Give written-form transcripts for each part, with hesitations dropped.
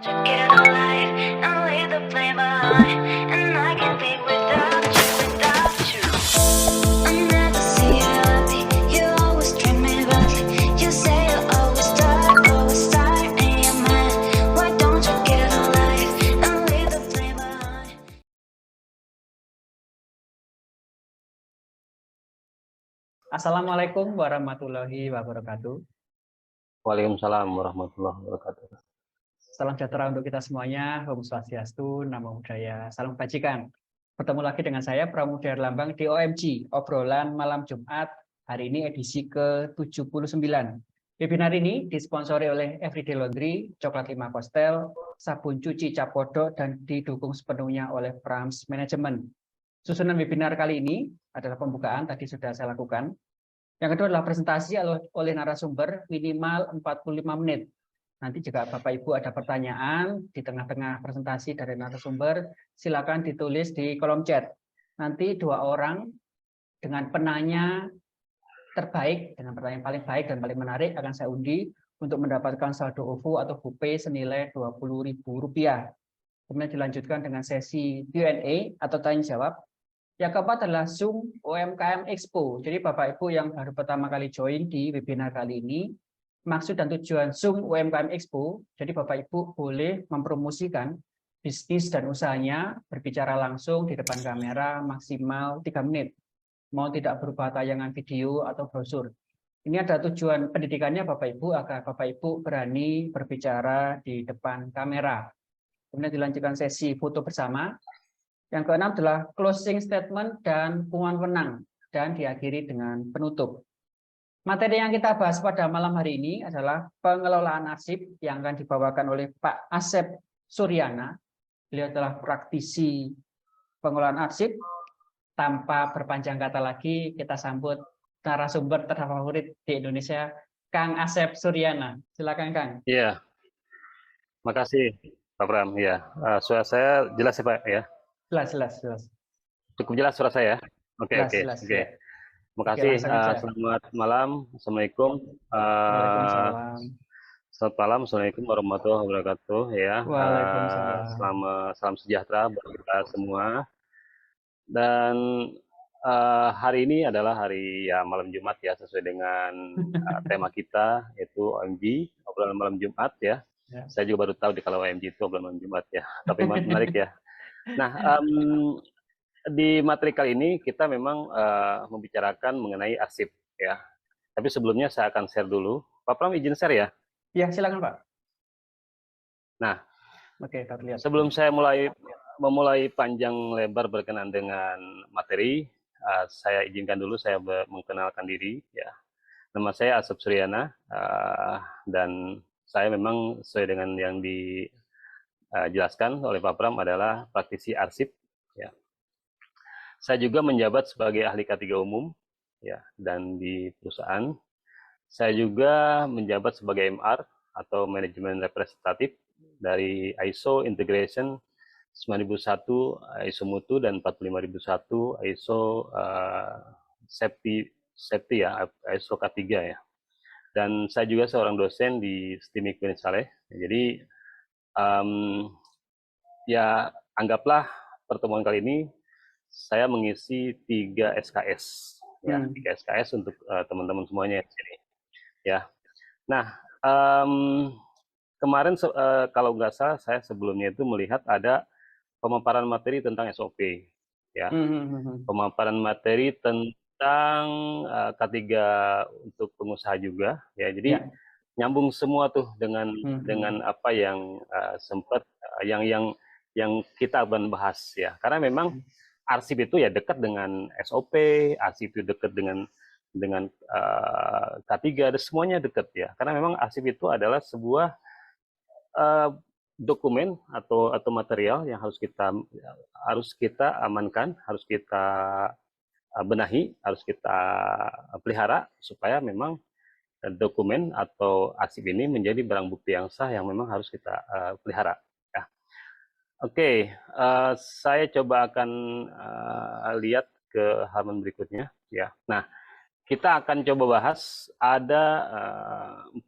Took it all life and leave the blame behind. And I can't be without you, without you. I never see you happy. You always treat me badly. You say you always start, and you're mad. Why don't you get a life and leave the blame behind? Assalamualaikum warahmatullahi wabarakatuh. Waalaikumsalam warahmatullahi wabarakatuh. Salam sejahtera untuk kita semuanya. Om Swastiastu, Namo Buddhaya, salam kebajikan. Bertemu lagi dengan saya Pramudya Lambang di OMG, obrolan malam Jumat. Hari ini edisi ke-79. Webinar ini disponsori oleh Everyday Laundry, Coklat 5 Kostel, sabun cuci Cap Kodok, dan didukung sepenuhnya oleh Prams Management. Susunan webinar kali ini adalah pembukaan, tadi sudah saya lakukan. Yang kedua adalah presentasi oleh narasumber minimal 45 menit. Nanti jika Bapak Ibu ada pertanyaan di tengah-tengah presentasi dari narasumber, silakan ditulis di kolom chat. Nanti dua orang dengan penanya terbaik, dengan pertanyaan paling baik dan paling menarik akan saya undi untuk mendapatkan saldo OVO atau GoPay senilai Rp20.000. Kemudian dilanjutkan dengan sesi Q&A atau tanya jawab. Yang keempat adalah Zoom UMKM Expo. Jadi Bapak Ibu yang baru pertama kali join di webinar kali ini, maksud dan tujuan Zoom UMKM Expo, jadi Bapak Ibu boleh mempromosikan bisnis dan usahanya, berbicara langsung di depan kamera maksimal 3 menit. Mau tidak berupa tayangan video atau brosur. Ini ada tujuan pendidikannya Bapak Ibu, agar Bapak Ibu berani berbicara di depan kamera. Kemudian dilanjutkan sesi foto bersama. Yang keenam adalah closing statement dan pengumuman menang, dan diakhiri dengan penutup. Materi yang kita bahas pada malam hari ini adalah pengelolaan arsip yang akan dibawakan oleh Pak Asep Suryana. Beliau adalah praktisi pengelolaan arsip. Tanpa berpanjang kata lagi, kita sambut narasumber terfavorit di Indonesia, Kang Asep Suryana. Silakan Kang. Iya, makasih Pak Pram. Ya, suara saya jelas ya Pak ya? Jelas. Cukup jelas suara saya? Oke. Jelas. Ya. Makasih. Oke, Selamat malam. Assalamualaikum. Waalaikumsalam. Selamat malam. Assalamualaikum warahmatullahi wabarakatuh. Ya. Waalaikumsalam. Salam sejahtera bagi kita semua. Dan hari ini adalah hari ya malam Jumat ya, sesuai dengan tema kita yaitu OMG, obrolan malam Jumat ya. Saya juga baru tahu kalau OMG itu obrolan malam Jumat ya. Tapi menarik ya. Nah, di materi kali ini kita memang membicarakan mengenai arsip ya. Tapi sebelumnya saya akan share dulu. Pak Pram izin share ya? Ya, silakan Pak. Nah, oke, terlihat. Sebelum saya memulai panjang lebar berkenaan dengan materi, saya izinkan dulu saya mengenalkan diri ya. Nama saya Asep Suryana dan saya memang sesuai dengan yang dijelaskan oleh Pak Pram adalah praktisi arsip ya. Saya juga menjabat sebagai ahli K3 umum ya, dan di perusahaan saya juga menjabat sebagai MR atau manajemen representatif dari ISO Integration 9001, ISO Mutu, dan 45001 ISO safety ya, ISO K3 ya. Dan saya juga seorang dosen di STIMIK Bani Saleh. Jadi ya anggaplah pertemuan kali ini saya mengisi 3 SKS ya, 3 SKS untuk teman-teman semuanya di sini ya. Nah, kemarin kalau nggak salah saya sebelumnya itu melihat ada pemaparan materi tentang SOP ya. Pemaparan materi tentang K3 untuk pengusaha juga ya. Jadi nyambung semua tuh dengan apa yang sempat yang kita akan bahas ya. Karena memang arsip itu ya dekat dengan SOP, arsip itu dekat dengan K3, dan semuanya dekat ya. Karena memang arsip itu adalah sebuah dokumen atau material yang harus kita amankan, harus kita benahi, harus kita pelihara supaya memang dokumen atau arsip ini menjadi barang bukti yang sah yang memang harus kita pelihara. Ya. Oke, saya coba akan lihat ke halaman berikutnya ya. Nah, kita akan coba bahas ada 4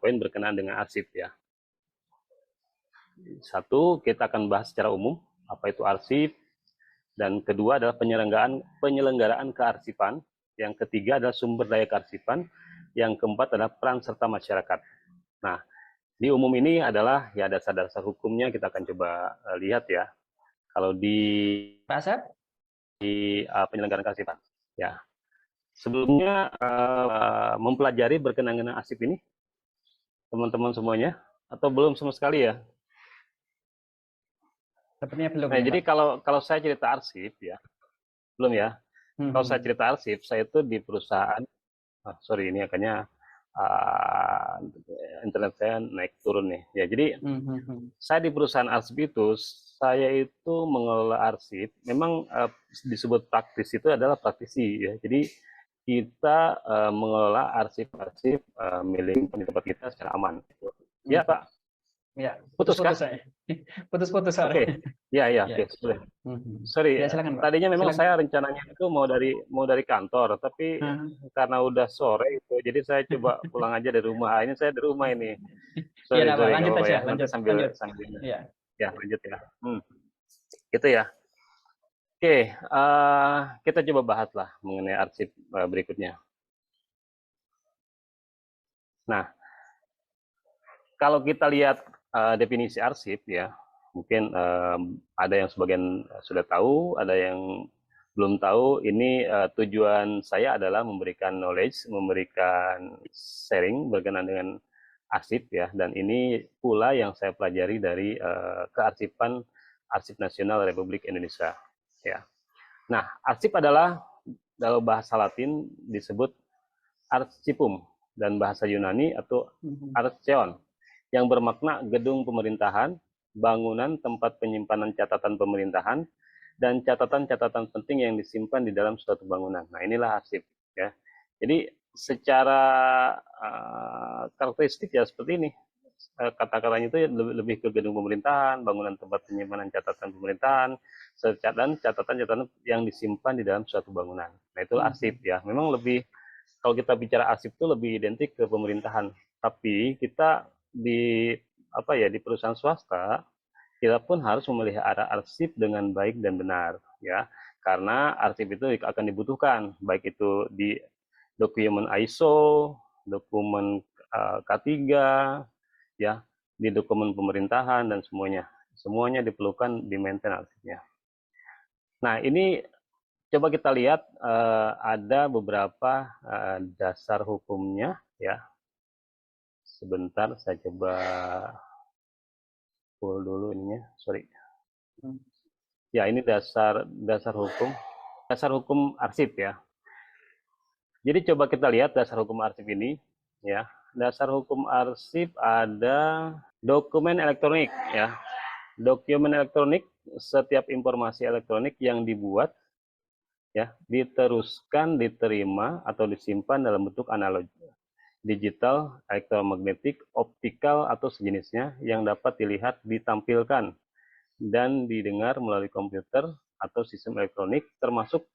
poin berkenaan dengan arsip ya. Satu, kita akan bahas secara umum apa itu arsip, dan kedua adalah penyelenggaraan kearsipan, yang ketiga adalah sumber daya kearsipan, yang keempat adalah peran serta masyarakat. Nah, di umum ini adalah ya dasar-dasar hukumnya kita akan coba lihat ya. Kalau di Pak Asep? penyelenggaraan kearsipan, ya. Sebelumnya mempelajari berkenaan dengan arsip ini, teman-teman semuanya, atau belum sama sekali ya? Sepertinya belum Nah, ya, jadi Pak. kalau saya cerita arsip ya, belum ya. Kalau saya cerita arsip, saya itu di perusahaan, sorry ini akhirnya internet saya naik turun nih. Ya, jadi saya di perusahaan arsip itu, saya itu mengelola arsip. Memang disebut praktis itu adalah praktisi ya. Jadi kita mengelola arsip-arsip milik tempat kita secara aman. Ya Pak, Ya, putus kah? putus-putus saya. Putus-putus Oke, sorry. ya Ya. oke, boleh. Sorry, Ya, silakan, Pak. tadinya memang Silakan. saya rencananya itu mau dari kantor, tapi karena udah sore itu, jadi saya coba pulang aja dari rumah. Ini saya di rumah ini. Iya, Sorry, Pak. nggak Lanjut apa-apa aja, ya. Nanti lanjut, sambil lanjut. sambil Iya. ya lanjut ya. Gitu ya. Oke, kita coba bahas lah mengenai arsip berikutnya. Nah, kalau kita lihat definisi arsip ya, mungkin ada yang sebagian sudah tahu, ada yang belum tahu. Ini tujuan saya adalah memberikan knowledge, memberikan sharing berkenaan dengan arsip ya, dan ini pula yang saya pelajari dari kearsipan Arsip Nasional Republik Indonesia ya. Nah, arsip adalah dalam bahasa Latin disebut arsipum, dan bahasa Yunani atau archeon, yang bermakna gedung pemerintahan, bangunan tempat penyimpanan catatan pemerintahan, dan catatan-catatan penting yang disimpan di dalam suatu bangunan. Nah, inilah arsip ya. Jadi secara karakteristik ya seperti ini. Kata-katanya itu lebih ke gedung pemerintahan, bangunan tempat penyimpanan catatan pemerintahan, dan catatan-catatan yang disimpan di dalam suatu bangunan. Nah, itu arsip ya. Memang lebih, kalau kita bicara arsip itu lebih identik ke pemerintahan. Tapi kita di di perusahaan swasta, kita pun harus memelihara arsip dengan baik dan benar ya. Karena arsip itu akan dibutuhkan, baik itu di dokumen ISO, dokumen K3 ya, di dokumen pemerintahan dan semuanya diperlukan di maintain arsipnya. Nah, ini coba kita lihat ada beberapa dasar hukumnya ya. Sebentar, saya coba full dulu ininya, sorry. Ya, ini dasar hukum arsip ya. Jadi coba kita lihat dasar hukum arsip ini ya. Dasar hukum arsip ada dokumen elektronik ya. Dokumen elektronik, setiap informasi elektronik yang dibuat ya, diteruskan, diterima atau disimpan dalam bentuk analog, digital, elektromagnetik, optikal atau sejenisnya yang dapat dilihat, ditampilkan dan didengar melalui komputer atau sistem elektronik, termasuk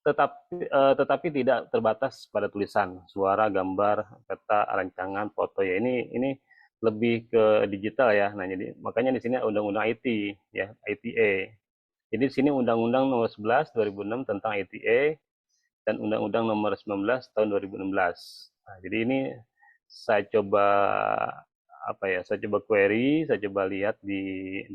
tetapi tidak terbatas pada tulisan, suara, gambar, peta, rancangan, foto ya. Ini lebih ke digital ya. Nah, jadi makanya di sini undang-undang IT ya, ITA. Jadi di sini Undang-Undang Nomor 11 2006 tentang ITA dan Undang-Undang Nomor 19 tahun 2016. Nah, jadi ini saya coba saya coba query, saya coba lihat di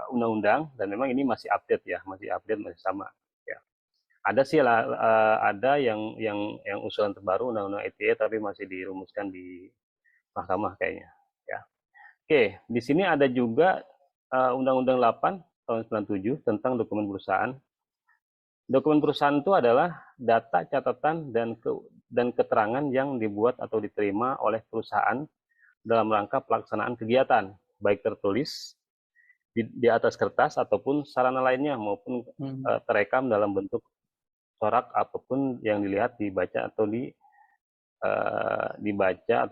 undang-undang, dan memang ini masih update ya, masih sama ya. Ada sih ada yang usulan terbaru undang-undang ITE tapi masih dirumuskan di mahkamah kayaknya ya. Oke, di sini ada juga Undang-Undang 8 tahun 97 tentang dokumen perusahaan. Dokumen perusahaan itu adalah data, catatan, dan keterangan yang dibuat atau diterima oleh perusahaan dalam rangka pelaksanaan kegiatan, baik tertulis di atas kertas ataupun sarana lainnya, maupun terekam dalam bentuk corak ataupun yang dilihat, dibaca atau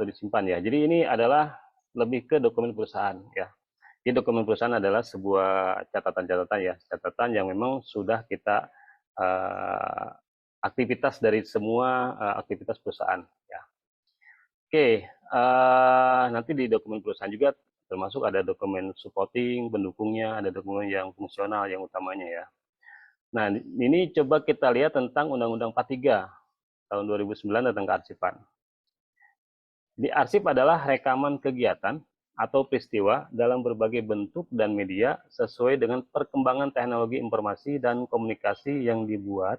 disimpan ya. Jadi ini adalah lebih ke dokumen perusahaan ya. Jadi dokumen perusahaan adalah sebuah catatan-catatan ya, catatan yang memang sudah kita aktivitas dari semua aktivitas perusahaan ya. Oke, nanti di dokumen perusahaan juga termasuk ada dokumen supporting, pendukungnya, ada dokumen yang fungsional yang utamanya ya. Nah, ini coba kita lihat tentang Undang-Undang 43 tahun 2009 tentang kearsipan. Di arsip adalah rekaman kegiatan atau peristiwa dalam berbagai bentuk dan media sesuai dengan perkembangan teknologi informasi dan komunikasi yang dibuat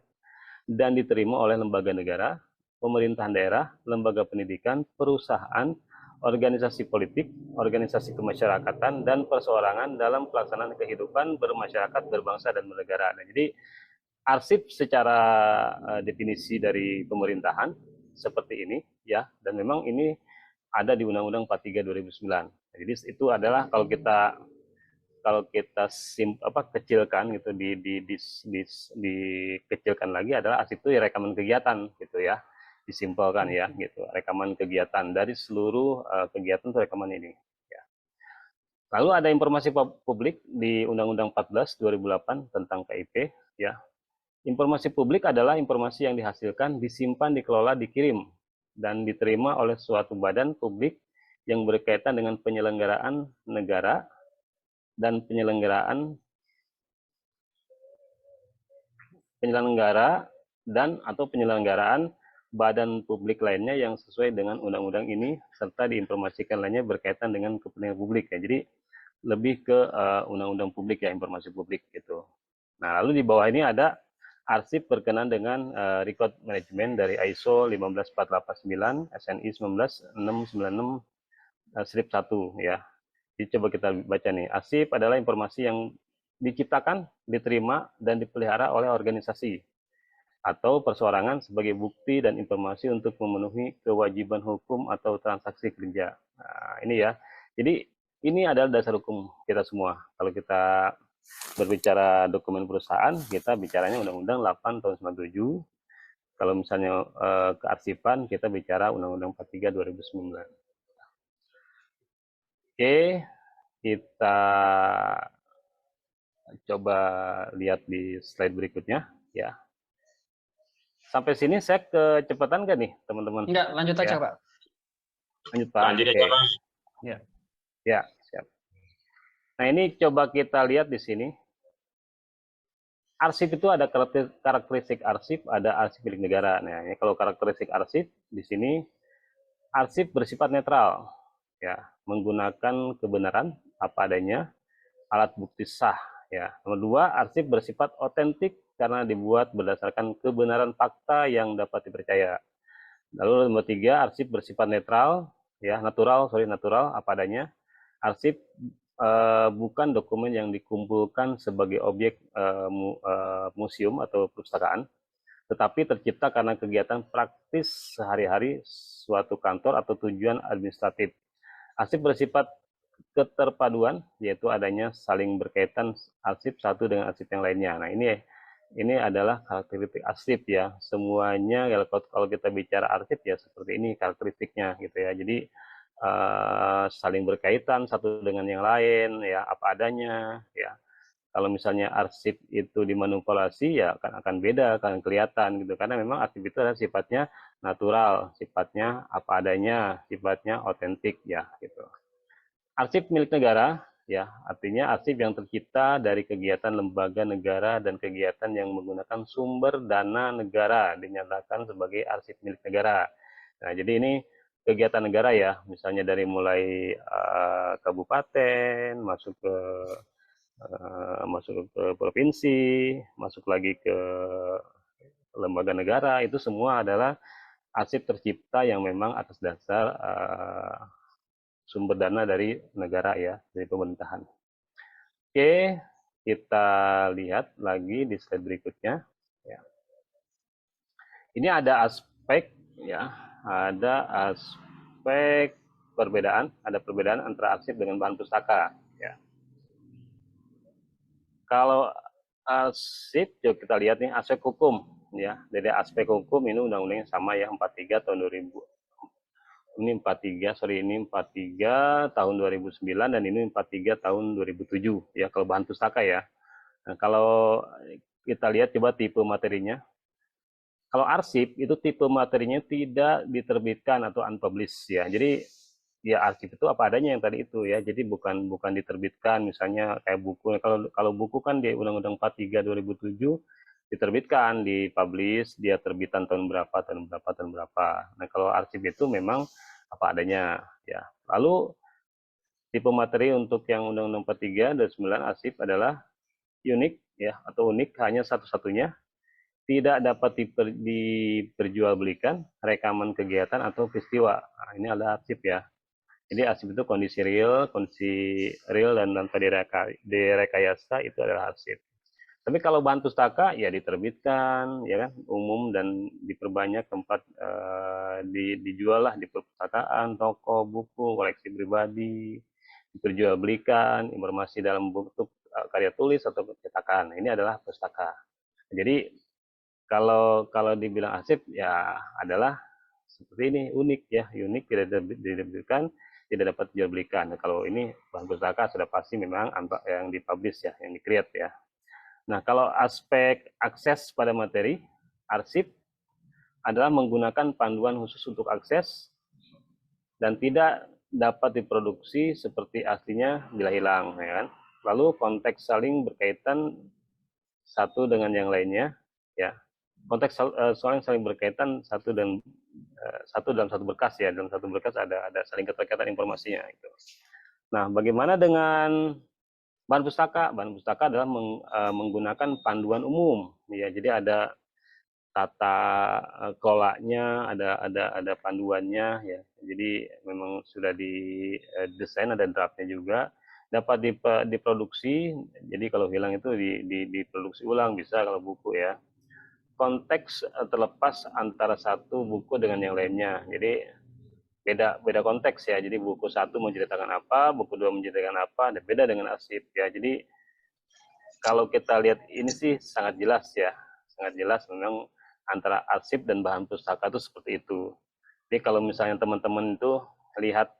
dan diterima oleh lembaga negara, pemerintahan daerah, lembaga pendidikan, perusahaan, organisasi politik, organisasi kemasyarakatan, dan perseorangan dalam pelaksanaan kehidupan bermasyarakat, berbangsa, dan bernegara. Nah, jadi arsip secara definisi dari pemerintahan seperti ini ya, dan memang ini ada di Undang-Undang 43 2009. Jadi itu adalah kalau kita kecilkan gitu dikecilkan lagi adalah arsip itu ya rekaman kegiatan gitu ya, disimpelkan ya gitu, rekaman kegiatan dari seluruh kegiatan itu rekaman ini ya. Lalu ada informasi publik di Undang-Undang 14 2008 tentang KIP ya. Informasi publik adalah informasi yang dihasilkan, disimpan, dikelola, dikirim, dan diterima oleh suatu badan publik yang berkaitan dengan penyelenggaraan negara dan penyelenggaraan badan publik lainnya yang sesuai dengan undang-undang ini serta diinformasikan lainnya berkaitan dengan kepentingan publik ya. Jadi lebih ke undang-undang publik ya, informasi publik gitu. Nah, lalu di bawah ini ada arsip berkenan dengan record management dari ISO 15489, SNI 19696 strip 1 ya. Jadi coba kita baca nih. Arsip adalah informasi yang diciptakan, diterima, dan dipelihara oleh organisasi atau perseorangan sebagai bukti dan informasi untuk memenuhi kewajiban hukum atau transaksi kerja. Nah, ini ya. Jadi ini adalah dasar hukum kita semua. Kalau kita berbicara dokumen perusahaan, kita bicaranya Undang-Undang 8 tahun 97. Kalau misalnya kearsipan, kita bicara Undang-Undang 43 2009. Oke, kita coba lihat di slide berikutnya ya. Sampai sini saya kecepatan nggak nih, teman-teman? Enggak, lanjut aja, ya. Pak. Lanjut, Pak. Lanjut Oke. aja, Pak. Ya. Ya, siap. Nah, ini coba kita lihat di sini. Arsip itu ada karakteristik arsip, ada arsip milik negara. Nah, ini kalau karakteristik arsip di sini, arsip bersifat netral, ya, menggunakan kebenaran apa adanya, alat bukti sah, ya. Nomor dua, arsip bersifat otentik karena dibuat berdasarkan kebenaran fakta yang dapat dipercaya. Lalu nomor tiga, arsip bersifat netral, ya, natural apa adanya. Arsip bukan dokumen yang dikumpulkan sebagai objek museum atau perpustakaan, tetapi tercipta karena kegiatan praktis sehari-hari suatu kantor atau tujuan administratif. Arsip bersifat keterpaduan, yaitu adanya saling berkaitan arsip satu dengan arsip yang lainnya. Nah, ini adalah karakteristik arsip ya. Semuanya kalau kita bicara arsip ya seperti ini karakteristiknya gitu ya. Jadi saling berkaitan satu dengan yang lain ya, apa adanya ya. Kalau misalnya arsip itu dimanipulasi ya akan beda, akan kelihatan gitu, karena memang arsip itu adalah sifatnya natural, sifatnya apa adanya, sifatnya otentik ya gitu. Arsip milik negara ya, artinya arsip yang tercipta dari kegiatan lembaga negara dan kegiatan yang menggunakan sumber dana negara dinyatakan sebagai arsip milik negara. Nah, jadi ini kegiatan negara ya, misalnya dari mulai kabupaten, masuk ke provinsi, masuk lagi ke lembaga negara, itu semua adalah arsip tercipta yang memang atas dasar sumber dana dari negara ya, dari pemerintahan. Oke, kita lihat lagi di slide berikutnya. Ya. Ini ada aspek ya, ada aspek perbedaan, ada perbedaan antara arsip dengan bahan pustaka. Ya. Kalau arsip, coba kita lihat nih aspek hukum ya. Dari aspek hukum ini undang-undangnya sama ya, 43 tahun 2000. Ini 43 tahun 2009 dan ini 43 tahun 2007 ya kalau bahan pustaka ya. Nah, kalau kita lihat coba tipe materinya. Kalau arsip itu tipe materinya tidak diterbitkan atau unpublished ya. Jadi ya arsip itu apa adanya yang tadi itu ya. Jadi bukan diterbitkan misalnya kayak buku. Kalau buku kan di Undang-Undang 43 2007 diterbitkan, dipublish, dia terbitan tahun berapa, tahun berapa, tahun berapa. Nah, kalau arsip itu memang apa adanya ya. Lalu tipe materi untuk yang Undang-Undang 43 dan 9 arsip adalah unik ya atau unik hanya satu-satunya tidak dapat diperjualbelikan rekaman kegiatan atau peristiwa. Nah, ini adalah arsip ya. Jadi arsip itu kondisi real dan tanpa direkayasa itu adalah arsip. Tapi kalau bahan pustaka ya diterbitkan ya kan umum dan diperbanyak tempat dijual lah di perpustakaan, toko buku, koleksi pribadi, diperjualbelikan, informasi dalam bentuk karya tulis atau cetakan. Ini adalah pustaka. Jadi kalau dibilang arsip ya adalah seperti ini unik ya, unik tidak diterbitkan, tidak dapat dijualbelikan. Nah, kalau ini bahan pustaka sudah pasti memang yang dipublish ya, yang di-create ya. Nah, kalau aspek akses pada materi, arsip adalah menggunakan panduan khusus untuk akses dan tidak dapat diproduksi seperti aslinya bila hilang, ya kan? Lalu konteks saling berkaitan satu dengan yang lainnya, ya. Konteks saling berkaitan satu dalam satu berkas ya, dalam satu berkas ada saling keterkaitan informasinya itu. Nah, bagaimana dengan bahan pustaka? Bahan pustaka adalah menggunakan panduan umum, ya. Jadi ada tata kelolanya, ada panduannya, ya. Jadi memang sudah didesain, ada draftnya juga. Dapat diproduksi. Jadi kalau hilang itu diproduksi ulang bisa kalau buku ya. Konteks terlepas antara satu buku dengan yang lainnya. Jadi beda konteks ya. Jadi buku satu menceritakan apa, buku dua menceritakan apa, dan beda dengan arsip ya. Jadi kalau kita lihat ini sih sangat jelas ya, sangat jelas memang antara arsip dan bahan pustaka itu seperti itu. Jadi kalau misalnya teman-teman itu lihat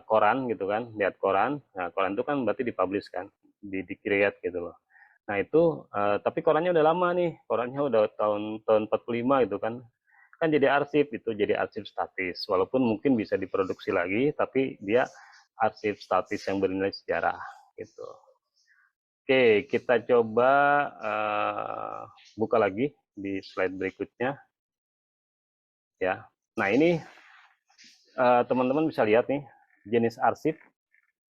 koran gitu kan, lihat koran, nah koran itu kan berarti dipublish kan, di-create gitu loh. Nah itu, tapi korannya udah lama nih, korannya udah tahun 45 gitu kan jadi arsip, itu jadi arsip statis. Walaupun mungkin bisa diproduksi lagi, tapi dia arsip statis yang bernilai sejarah gitu. Oke, kita coba buka lagi di slide berikutnya. Ya, nah ini teman-teman bisa lihat nih jenis arsip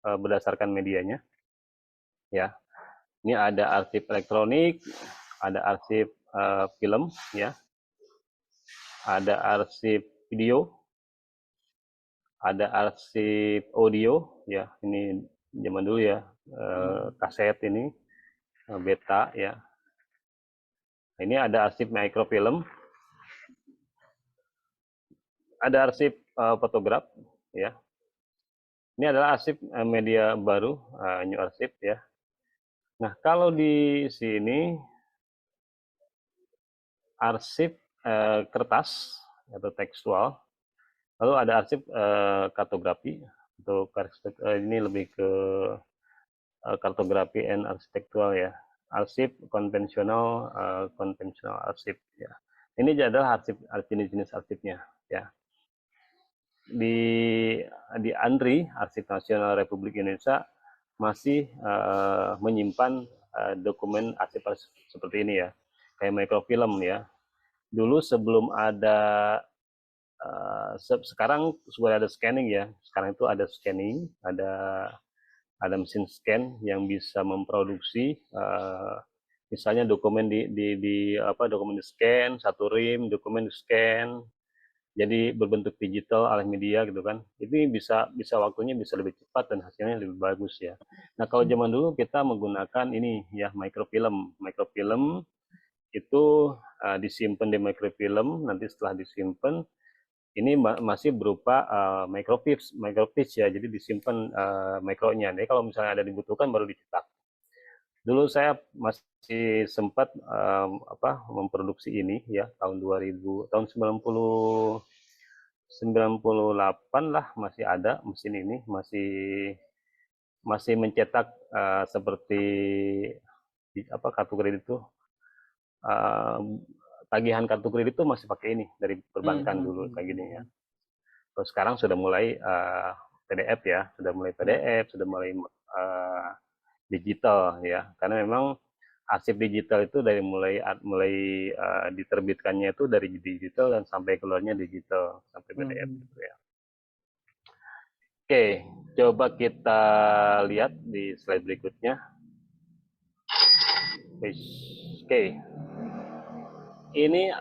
berdasarkan medianya. Ya, ini ada arsip elektronik, ada arsip film, ya, ada arsip video, ada arsip audio, ya, ini zaman dulu ya, kaset ini, beta, ya. Ini ada arsip microfilm, ada arsip fotograf, ya. Ini adalah arsip media baru, new arsip, ya. Nah, kalau di sini arsip kertas atau tekstual, lalu ada arsip kartografi atau ini lebih ke kartografi and arsitektural ya, arsip konvensional, arsip ya. Ini adalah jenis-jenis arsipnya ya. Di ANRI, Arsip Nasional Republik Indonesia masih menyimpan dokumen arsip seperti ini ya, kayak microfilm ya. Dulu sebelum ada sekarang sudah ada scanning ya. Sekarang itu ada scanning, ada mesin scan yang bisa memproduksi misalnya dokumen dokumen di scan, satu rim dokumen di scan, jadi berbentuk digital oleh media gitu kan. Ini bisa waktunya bisa lebih cepat dan hasilnya lebih bagus ya. Nah, kalau zaman dulu kita menggunakan ini ya, microfilm. Microfilm itu disimpan di microfilm, nanti setelah disimpan ini masih berupa microfiche ya, jadi disimpan mikronya. Jadi kalau misalnya ada dibutuhkan baru dicetak. Dulu saya masih sempat memproduksi ini ya, tahun 98 lah masih ada mesin ini, masih mencetak seperti kartu kredit itu, tagihan kartu kredit itu masih pakai ini dari perbankan dulu kayak gini ya. Terus sekarang sudah mulai PDF ya, sudah mulai PDF, sudah mulai digital ya, karena memang arsip digital itu dari mulai diterbitkannya itu dari digital dan sampai keluarnya digital sampai PDF gitu ya. Oke, coba kita lihat di slide berikutnya. Oke, ini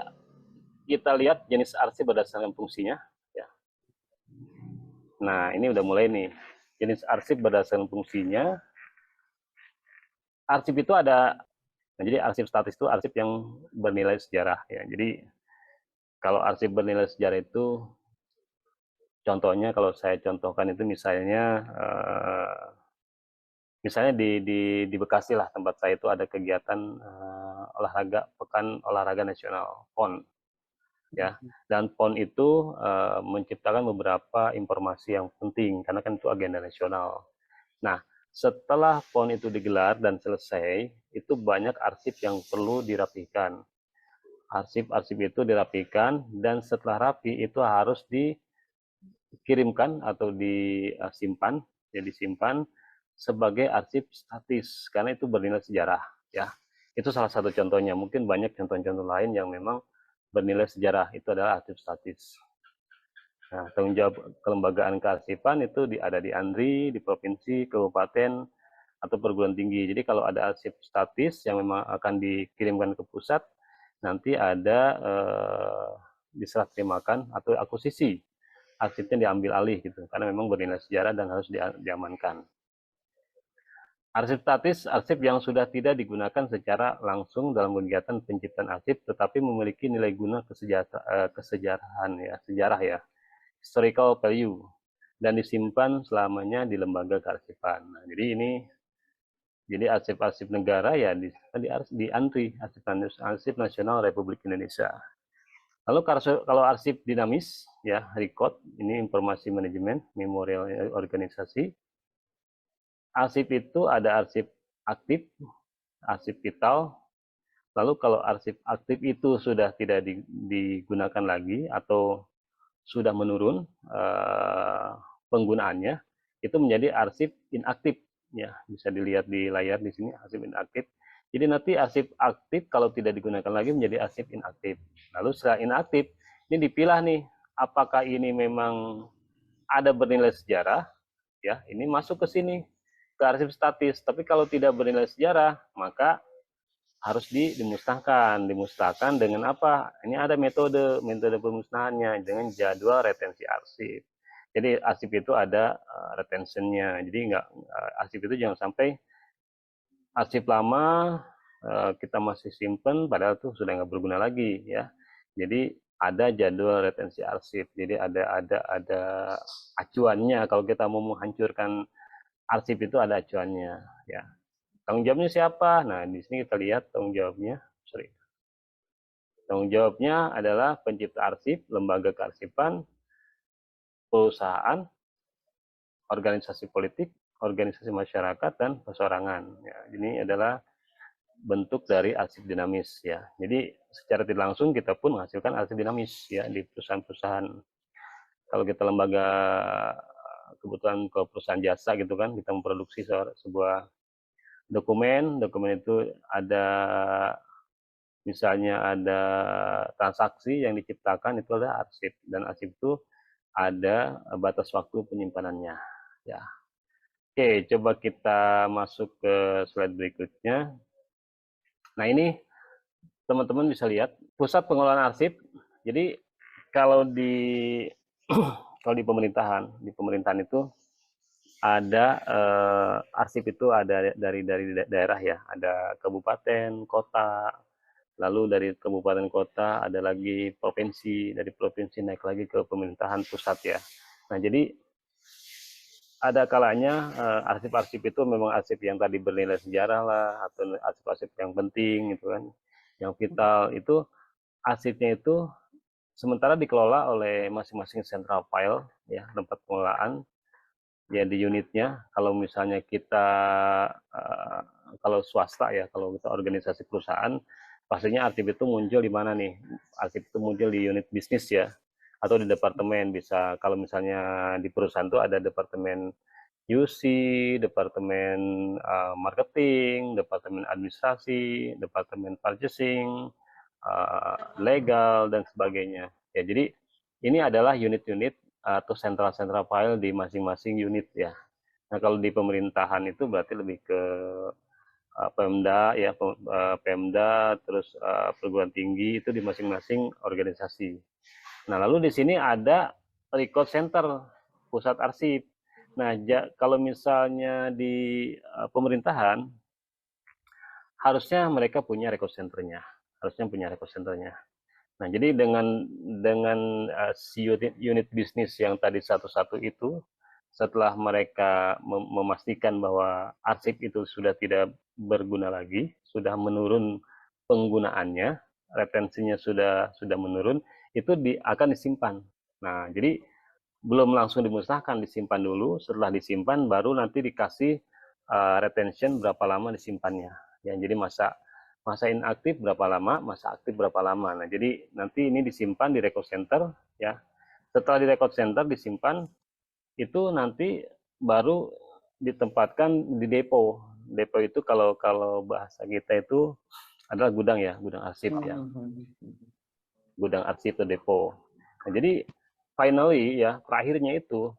kita lihat jenis arsip berdasarkan fungsinya. Ya. Nah, ini udah mulai nih. Jenis arsip berdasarkan fungsinya. Arsip itu ada, nah jadi arsip statis itu arsip yang bernilai sejarah. Ya. Jadi kalau arsip bernilai sejarah itu, contohnya kalau saya contohkan itu misalnya, misalnya di Bekasi lah tempat saya itu ada kegiatan olahraga, Pekan Olahraga Nasional, PON. Ya, dan PON itu menciptakan beberapa informasi yang penting karena kan itu agenda nasional. Nah, setelah PON itu digelar dan selesai, itu banyak arsip yang perlu dirapikan. Arsip-arsip itu dirapikan dan setelah rapi itu harus dikirimkan atau disimpan, ya disimpan sebagai arsip statis karena itu bernilai sejarah. Ya, itu salah satu contohnya. Mungkin banyak contoh-contoh lain yang memang bernilai sejarah, itu adalah arsip statis. Nah, tanggung jawab kelembagaan kearsipan itu ada di ANRI, di provinsi, kabupaten, atau perguruan tinggi. Jadi kalau ada arsip statis yang memang akan dikirimkan ke pusat, nanti ada diserah terimakan atau akuisisi. Arsipnya diambil alih gitu, karena memang bernilai sejarah dan harus diamankan. Arsip statis, arsip yang sudah tidak digunakan secara langsung dalam kegiatan penciptaan arsip, tetapi memiliki nilai guna kesejarahan ya, sejarah ya, historical value, dan disimpan selamanya di lembaga kearsipan. Nah, jadi arsip-arsip negara ya di ANRI, Arsip Nasional Republik Indonesia. Lalu kalau arsip dinamis ya, record, ini informasi manajemen, memorial organisasi. Arsip itu ada arsip aktif, arsip vital. Lalu kalau arsip aktif itu sudah tidak digunakan lagi atau sudah menurun penggunaannya, itu menjadi arsip inaktif. Ya, bisa dilihat di layar di sini arsip inaktif. Jadi nanti arsip aktif kalau tidak digunakan lagi menjadi arsip inaktif. Lalu setelah inaktif, ini dipilah nih, apakah ini memang ada bernilai sejarah, ya, ini masuk ke sini ke arsip statis. Tapi kalau tidak bernilai sejarah, maka harus dimusnahkan dengan apa? Ini ada metode pemusnahannya dengan jadwal retensi arsip. Jadi arsip itu ada retentionnya. Jadi arsip itu jangan sampai arsip lama kita masih simpen padahal tuh sudah nggak berguna lagi ya. Jadi ada jadwal retensi arsip. Jadi ada acuannya kalau kita mau menghancurkan arsip itu ada acuannya ya. Tanggung jawabnya siapa? Nah, di sini kita lihat tanggung jawabnya. Tanggung jawabnya adalah pencipta arsip, lembaga kearsipan, perusahaan, organisasi politik, organisasi masyarakat, dan perseorangan. Ya, ini adalah bentuk dari arsip dinamis ya. Jadi secara tidak langsung kita pun menghasilkan arsip dinamis ya di perusahaan-perusahaan. Kalau kita lembaga kebutuhan ke perusahaan jasa gitu kan, kita memproduksi sebuah dokumen itu ada misalnya ada transaksi yang diciptakan itu adalah arsip dan arsip itu ada batas waktu penyimpanannya ya. Oke, coba kita masuk ke slide berikutnya. Nah, ini teman-teman bisa lihat pusat pengelolaan arsip. Jadi kalau di kalau di pemerintahan itu ada arsip itu ada dari daerah ya, ada kabupaten, kota, lalu dari kabupaten kota ada lagi provinsi, dari provinsi naik lagi ke pemerintahan pusat ya. Nah, jadi ada kalanya arsip-arsip itu memang arsip yang tadi bernilai sejarah lah, atau arsip-arsip yang penting gitu kan, yang vital itu arsipnya itu sementara dikelola oleh masing-masing central file ya, tempat pengelolaan ya di unitnya. Kalau misalnya kita kalau swasta ya, kalau kita organisasi perusahaan, pastinya arsip itu muncul di mana nih? Arsip itu muncul di unit bisnis ya. atau di departemen bisa kalau misalnya di perusahaan itu ada departemen UC, departemen marketing, departemen administrasi, departemen purchasing, legal dan sebagainya. Ya, jadi ini adalah unit-unit atau sentral-sentral file di masing-masing unit ya. Nah, kalau di pemerintahan itu berarti lebih ke Pemda ya, Pemda, terus perguruan tinggi itu di masing-masing organisasi. Nah, lalu di sini ada record center, pusat arsip. Nah, kalau misalnya di pemerintahan, harusnya mereka punya record centernya. Harusnya punya record centernya. Nah, jadi dengan si unit bisnis yang tadi satu-satu itu, setelah mereka memastikan bahwa arsip itu sudah tidak berguna lagi, sudah menurun penggunaannya, retensinya sudah menurun, itu akan disimpan. Nah, jadi belum langsung dimusnahkan, disimpan dulu. Setelah disimpan, baru nanti dikasih retention berapa lama disimpannya. Ya, jadi masa inaktif berapa lama, masa aktif berapa lama. Nah, jadi nanti ini disimpan di record center, ya. Setelah di record center disimpan, itu nanti baru ditempatkan di depo. Depo itu kalau bahasa kita itu adalah gudang ya, gudang arsip ya. Gudang arsip atau depo. Nah, jadi finally ya, terakhirnya itu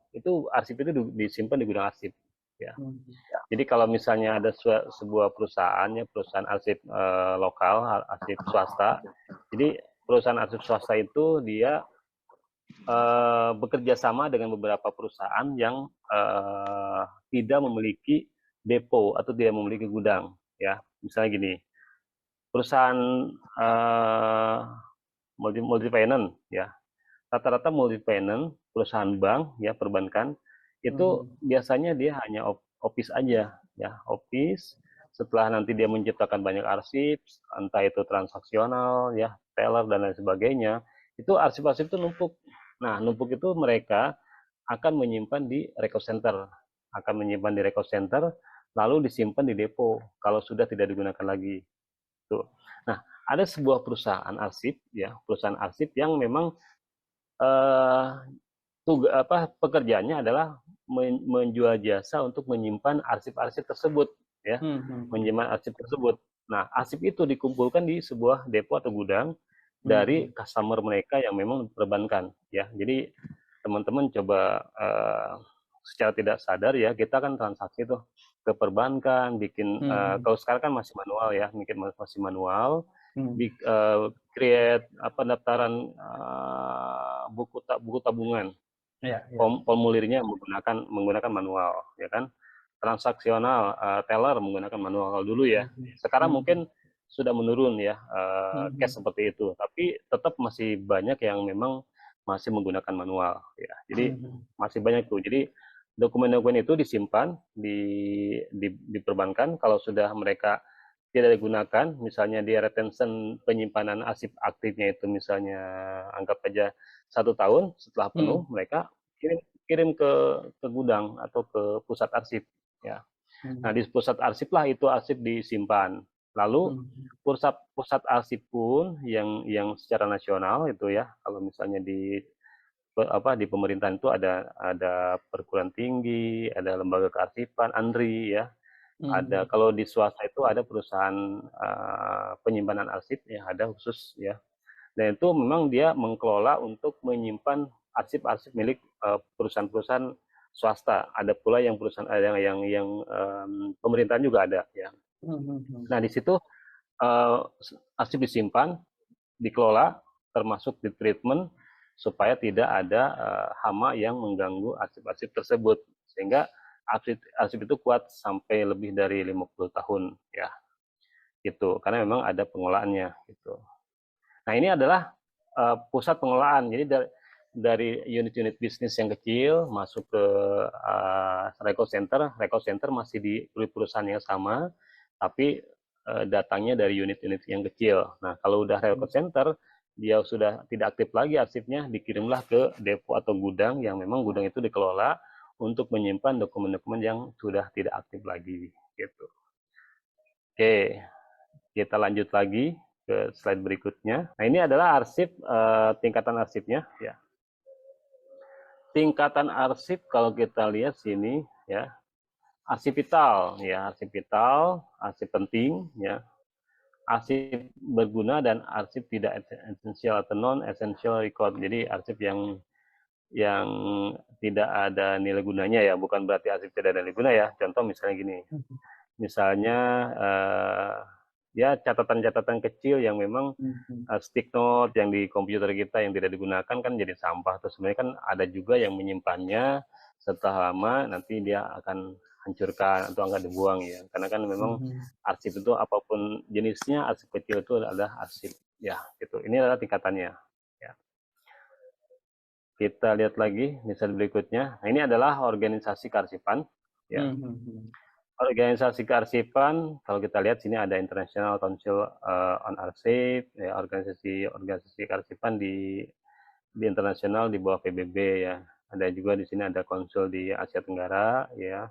arsip itu disimpan di gudang arsip ya. Jadi kalau misalnya ada sebuah perusahaan ya, perusahaan arsip lokal, arsip swasta. Jadi perusahaan arsip swasta itu dia bekerja sama dengan beberapa perusahaan yang tidak memiliki depo atau tidak memiliki gudang ya. Misalnya gini, perusahaan multi finance ya. Rata-rata multi finance, perusahaan bank ya, perbankan itu biasanya dia hanya office aja ya, office. Setelah nanti dia menciptakan banyak arsip, entah itu transaksional ya, teller dan lain sebagainya, itu arsip-arsip itu numpuk. Nah, numpuk itu mereka akan menyimpan di record center, lalu disimpan di depo kalau sudah tidak digunakan lagi. Tuh. Nah, ada sebuah perusahaan arsip ya, perusahaan arsip yang memang pekerjaannya adalah menjual jasa untuk menyimpan arsip-arsip tersebut ya, menyimpan arsip tersebut. Nah, arsip itu dikumpulkan di sebuah depo atau gudang dari customer mereka yang memang perbankan ya. Jadi teman-teman coba secara tidak sadar ya, kita kan transaksi tuh ke perbankan, bikin kalau sekarang kan masih manual ya, masih manual, create daftaran buku tabungan. Formulirnya menggunakan manual ya kan, transaksional teller menggunakan manual dulu ya. Sekarang mungkin sudah menurun ya cash seperti itu, tapi tetap masih banyak yang memang masih menggunakan manual ya. Jadi masih banyak tuh. Jadi dokumen-dokumen itu disimpan di perbankan. Kalau sudah mereka tidak digunakan, misalnya di retention penyimpanan arsip aktifnya itu misalnya anggap aja 1 tahun, setelah penuh mereka kirim ke gudang atau ke pusat arsip ya. Nah, di pusat arsip lah itu arsip disimpan. Lalu pusat arsip pun yang secara nasional itu ya, kalau misalnya di pemerintahan itu ada perguruan tinggi, ada lembaga kearsipan, ANDRI ya. Ada kalau di swasta itu ada perusahaan penyimpanan arsip ya, ada khusus ya. Dan itu memang dia mengelola untuk menyimpan arsip-arsip milik perusahaan-perusahaan swasta. Ada pula yang perusahaan yang pemerintahan juga ada ya. Nah, di situ arsip disimpan, dikelola, termasuk di treatment supaya tidak ada hama yang mengganggu arsip-arsip tersebut, sehingga arsip itu kuat sampai lebih dari 50 tahun ya. Gitu. Karena memang ada pengolahannya gitu. Nah, ini adalah pusat pengelolaan. Jadi dari unit-unit bisnis yang kecil masuk ke record center. Record center masih di perusahaan yang sama, tapi datangnya dari unit-unit yang kecil. Nah, kalau udah record center, dia sudah tidak aktif lagi arsipnya, dikirimlah ke depo atau gudang yang memang gudang itu dikelola untuk menyimpan dokumen-dokumen yang sudah tidak aktif lagi. Gitu. Oke, kita lanjut lagi ke slide berikutnya. Nah, ini adalah arsip, tingkatan arsipnya ya. tingkatan arsip kalau kita lihat sini ya, arsip vital ya, arsip penting ya, arsip berguna dan arsip tidak esensial atau non essential record. Jadi arsip yang tidak ada nilai gunanya ya, bukan berarti arsip tidak ada nilai guna ya. Contoh misalnya gini, misalnya ya catatan-catatan kecil yang memang stick note yang di komputer kita yang tidak digunakan kan jadi sampah. Terus sebenarnya kan ada juga yang menyimpannya setelah lama nanti dia akan hancurkan atau akan dibuang ya. Karena kan memang arsip itu apapun jenisnya, arsip kecil itu adalah arsip ya gitu. Ini adalah tingkatannya. Ya. Kita lihat lagi di slide berikutnya. Nah, ini adalah organisasi kearsipan. Ya. Organisasi kearsipan, kalau kita lihat sini ada International Council on Archive, ya, organisasi kearsipan di internasional di bawah PBB ya. Ada juga di sini ada konsul di Asia Tenggara ya.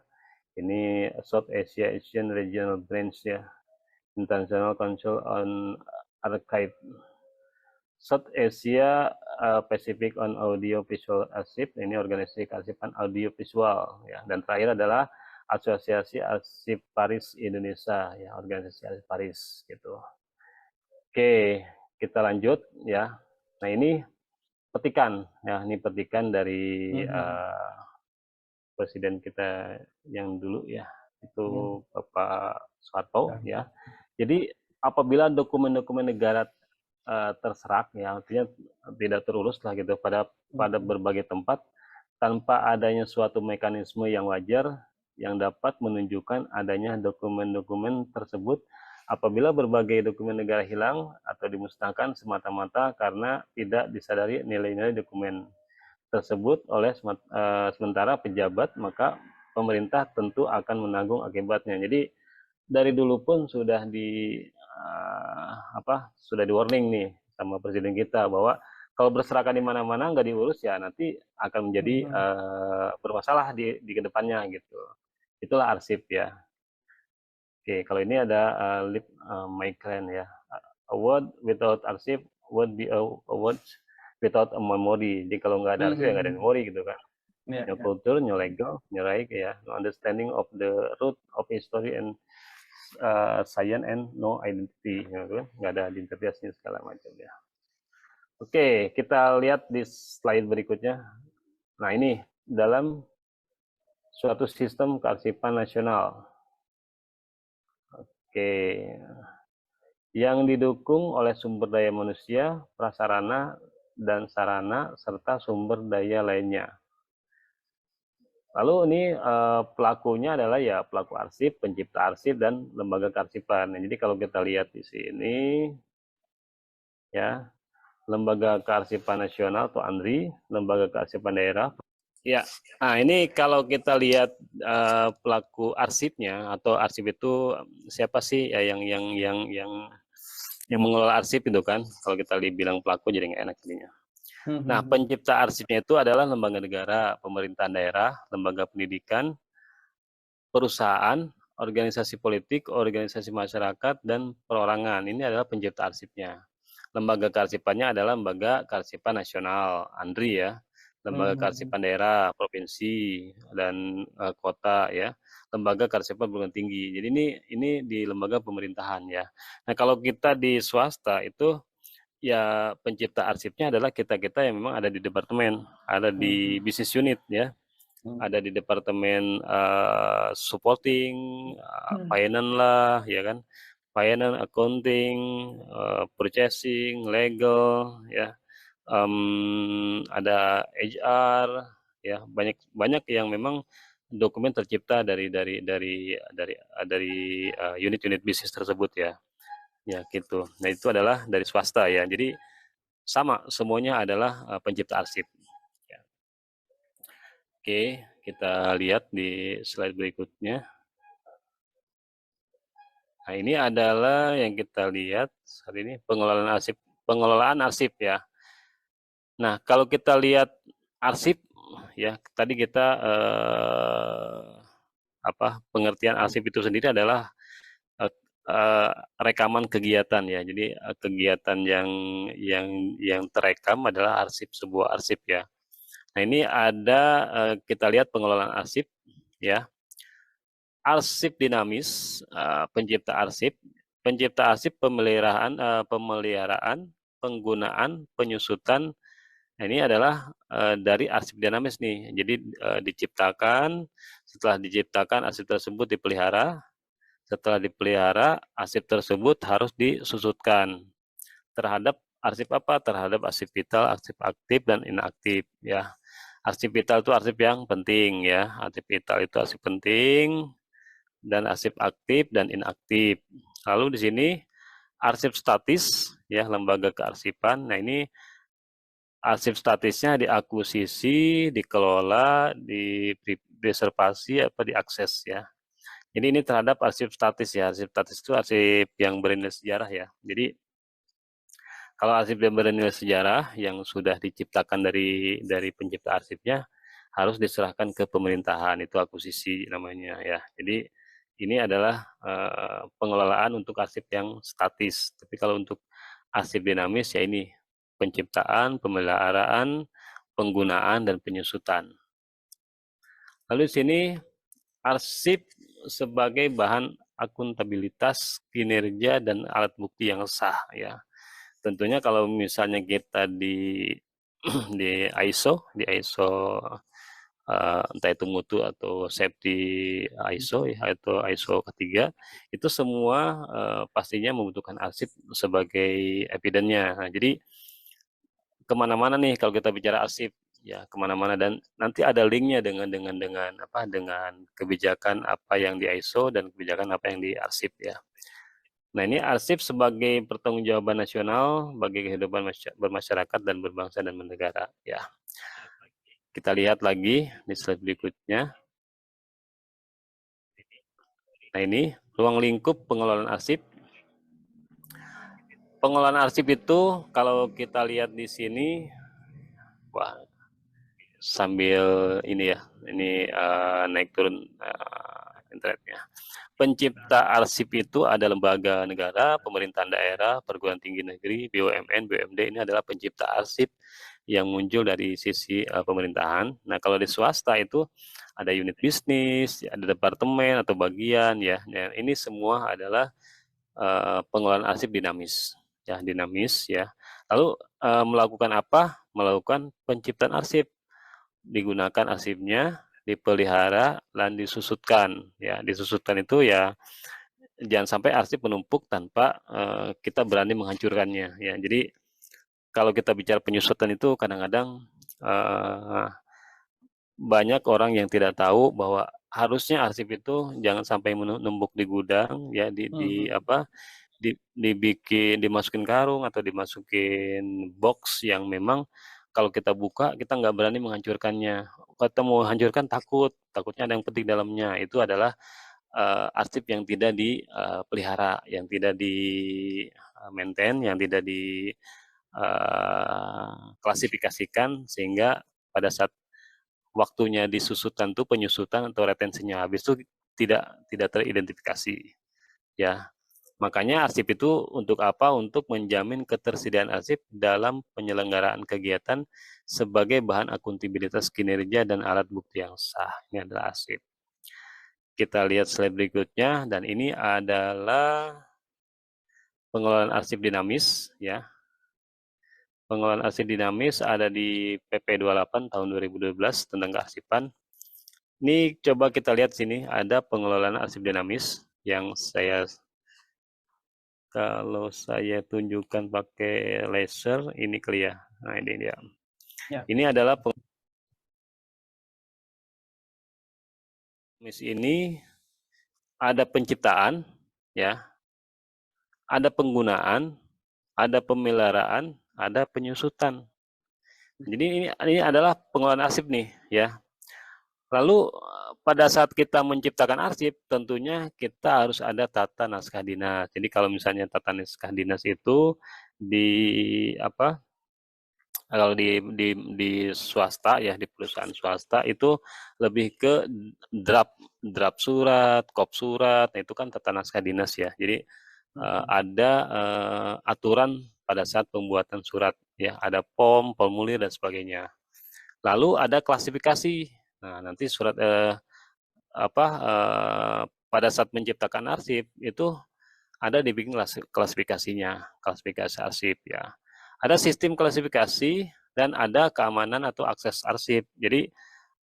Ini South Asia Asian Regional Branch ya. International Council on Archive. South Asia Pacific on Audio Visual Archive, ini organisasi kearsipan audio visual ya. Dan terakhir adalah Asosiasi Arsip Paris Indonesia ya, organisasi Arsip Paris gitu. Oke, kita lanjut ya. Nah, ini petikan ya, ini petikan dari presiden kita yang dulu ya, itu Bapak Soeharto ya. Jadi apabila dokumen-dokumen negara terserak ya, artinya tidak terurus lah gitu pada berbagai tempat tanpa adanya suatu mekanisme yang wajar yang dapat menunjukkan adanya dokumen-dokumen tersebut. Apabila berbagai dokumen negara hilang atau dimusnahkan semata-mata karena tidak disadari nilai-nilai dokumen tersebut oleh sementara pejabat, maka pemerintah tentu akan menanggung akibatnya. Jadi dari dulu pun sudah sudah di warning nih sama presiden kita bahwa kalau berserakan di mana-mana nggak diurus ya nanti akan menjadi bermasalah di kedepannya gitu. Itulah arsip ya. Oke, kalau ini ada Lip Migrant ya. A word without arsip would be a word without a memory. Jadi kalau nggak ada arsip ya nggak ada memori gitu kan. No culture, no legal, no right ya. No understanding of the root of history and science and no identity. Gitu kan. Nggak ada identitasnya segala macam ya. Oke, kita lihat di slide berikutnya. Nah ini dalam suatu sistem kearsipan nasional. Oke, yang didukung oleh sumber daya manusia, prasarana, dan sarana, serta sumber daya lainnya. Lalu ini pelakunya adalah ya pelaku arsip, pencipta arsip, dan lembaga kearsipan. Nah, jadi kalau kita lihat di sini, ya, Lembaga Kearsipan Nasional atau ANRI, Lembaga Kearsipan Daerah. Ya, nah ini kalau kita lihat pelaku arsipnya atau arsip itu siapa sih ya yang mengelola arsip itu kan? Kalau kita dibilang pelaku jadi nggak enak jadinya. Nah, pencipta arsipnya itu adalah lembaga negara, pemerintahan daerah, lembaga pendidikan, perusahaan, organisasi politik, organisasi masyarakat, dan perorangan. Ini adalah pencipta arsipnya. Lembaga kearsipannya adalah Lembaga Kearsipan Nasional, ANRI ya. Lembaga Kearsipan Daerah, Provinsi, dan kota ya. Lembaga Kearsipan Perguruan Tinggi. Jadi ini di lembaga pemerintahan ya. Nah, kalau kita di swasta itu ya pencipta arsipnya adalah kita-kita yang memang ada di departemen, ada di business unit ya. Ada di departemen supporting, finance lah ya kan. Finance, accounting, purchasing, legal ya. Ada HR ya, banyak yang memang dokumen tercipta dari unit-unit bisnis tersebut ya. Ya gitu. Nah, itu adalah dari swasta ya. Jadi sama semuanya adalah pencipta arsip. Ya. Oke, kita lihat di slide berikutnya. Nah, ini adalah yang kita lihat saat ini pengelolaan arsip ya. Nah, kalau kita lihat arsip ya, tadi kita pengertian arsip itu sendiri adalah rekaman kegiatan ya. Jadi kegiatan yang terekam adalah arsip, sebuah arsip ya. Nah, ini ada kita lihat pengelolaan arsip ya. Arsip dinamis, pencipta arsip pemeliharaan, penggunaan, penyusutan. Nah, ini adalah dari arsip dinamis nih. Jadi setelah diciptakan arsip tersebut dipelihara. Setelah dipelihara, arsip tersebut harus disusutkan terhadap arsip apa? Terhadap arsip vital, arsip aktif dan inaktif ya. Arsip vital itu arsip yang penting ya. Arsip vital itu arsip penting dan arsip aktif dan inaktif. Lalu di sini arsip statis ya, lembaga kearsipan. Nah, ini arsip statisnya diakuisisi, dikelola, dipreservasi apa diakses ya. Jadi ini terhadap arsip statis ya. Arsip statis itu arsip yang bernilai sejarah ya. Jadi kalau arsip yang bernilai sejarah yang sudah diciptakan dari pencipta arsipnya harus diserahkan ke pemerintahan, itu akuisisi namanya ya. Jadi ini adalah pengelolaan untuk arsip yang statis. Tapi kalau untuk arsip dinamis ya ini penciptaan, pemeliharaan, penggunaan dan penyusutan. Lalu di sini arsip sebagai bahan akuntabilitas kinerja dan alat bukti yang sah ya. Tentunya kalau misalnya kita di ISO entah itu mutu atau safety ISO ya, atau ISO ketiga, itu semua pastinya membutuhkan arsip sebagai evidennya. Nah, jadi kemana-mana nih kalau kita bicara arsip ya, kemana-mana, dan nanti ada linknya dengan kebijakan apa yang di ISO dan kebijakan apa yang di arsip ya. Nah, ini arsip sebagai pertanggungjawaban nasional bagi kehidupan bermasyarakat dan berbangsa dan bernegara ya. Kita lihat lagi di slide berikutnya. Nah, ini ruang lingkup pengelolaan arsip. Pengelolaan arsip itu kalau kita lihat di sini, wah, sambil ini ya, ini naik turun internetnya. Pencipta arsip itu ada lembaga negara, pemerintahan daerah, perguruan tinggi negeri, BUMN, BUMD. Ini adalah pencipta arsip yang muncul dari sisi pemerintahan. Nah, kalau di swasta itu ada unit bisnis, ada departemen atau bagian ya. Nah, ini semua adalah pengelolaan arsip dinamis ya, Lalu melakukan apa? Melakukan penciptaan arsip. Digunakan arsipnya, dipelihara dan disusutkan ya. Disusutkan itu ya jangan sampai arsip menumpuk tanpa kita berani menghancurkannya ya. Jadi kalau kita bicara penyusutan itu kadang-kadang banyak orang yang tidak tahu bahwa harusnya arsip itu jangan sampai menumpuk di gudang ya, dimasukin karung atau dimasukin box yang memang kalau kita buka kita nggak berani menghancurkannya. Kita mau hancurkan takutnya ada yang petik dalamnya. Itu adalah arsip yang tidak dipelihara, yang tidak di maintain, yang tidak di klasifikasikan, sehingga pada saat waktunya disusutan tuh, penyusutan atau retensinya habis itu tidak teridentifikasi ya. Makanya arsip itu untuk apa? Untuk menjamin ketersediaan arsip dalam penyelenggaraan kegiatan sebagai bahan akuntabilitas kinerja dan alat bukti yang sah. Ini adalah arsip. Kita lihat slide berikutnya, dan ini adalah pengelolaan arsip dinamis ya. Pengelolaan arsip dinamis ada di PP 28 tahun 2012 tentang kearsipan. Ini coba kita lihat sini, ada pengelolaan arsip dinamis yang kalau saya tunjukkan pakai laser, ini clear. Nah, ini dia. Ya. Ini adalah ini ada penciptaan, ya, ada penggunaan, ada pemeliharaan, ada penyusutan. Jadi ini adalah pengelolaan arsip nih, ya. Lalu pada saat kita menciptakan arsip, tentunya kita harus ada tata naskah dinas. Jadi kalau misalnya tata naskah dinas itu kalau di swasta ya, di perusahaan swasta itu lebih ke draft surat, kop surat. Nah, itu kan tata naskah dinas ya. Jadi ada aturan pada saat pembuatan surat ya, ada formulir dan sebagainya. Lalu ada klasifikasi. Nah, nanti pada saat menciptakan arsip itu ada dibikin klasifikasinya, klasifikasi arsip ya. Ada sistem klasifikasi dan ada keamanan atau akses arsip. Jadi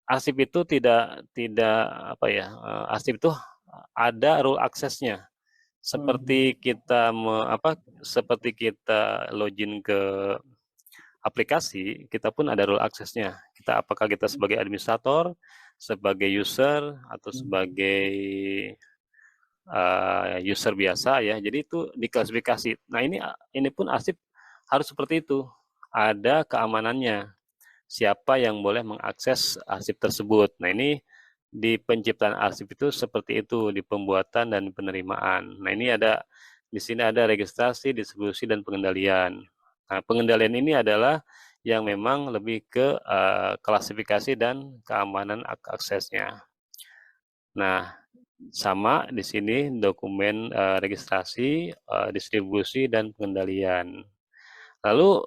arsip itu tidak arsip itu ada rule aksesnya. Seperti seperti kita login ke aplikasi, kita pun ada role aksesnya. Apakah kita sebagai administrator, sebagai user, atau sebagai user biasa ya. Jadi itu diklasifikasi. Nah ini pun arsip harus seperti itu. Ada keamanannya. Siapa yang boleh mengakses arsip tersebut. Nah ini di penciptaan arsip itu seperti itu, di pembuatan dan penerimaan. Nah ini di sini ada registrasi, distribusi, dan pengendalian. Nah, pengendalian ini adalah yang memang lebih ke klasifikasi dan keamanan aksesnya. Nah, sama di sini dokumen registrasi, distribusi, dan pengendalian. Lalu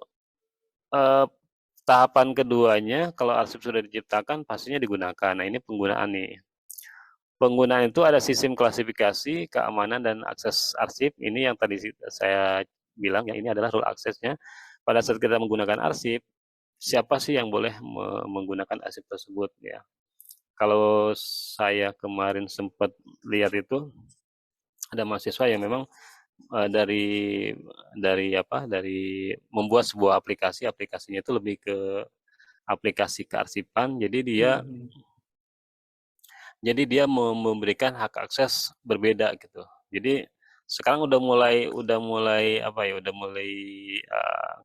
tahapan keduanya, kalau arsip sudah diciptakan, pastinya digunakan. Nah, ini penggunaan nih. Penggunaan itu ada sistem klasifikasi, keamanan, dan akses arsip. Ini yang tadi saya bilang, ya ini adalah rule aksesnya. Pada saat kita menggunakan arsip, siapa sih yang boleh menggunakan arsip tersebut ya. Kalau saya kemarin sempat lihat itu, ada mahasiswa yang memang dari membuat sebuah aplikasinya itu lebih ke aplikasi kearsipan, jadi dia memberikan hak akses berbeda gitu. Jadi sekarang udah mulai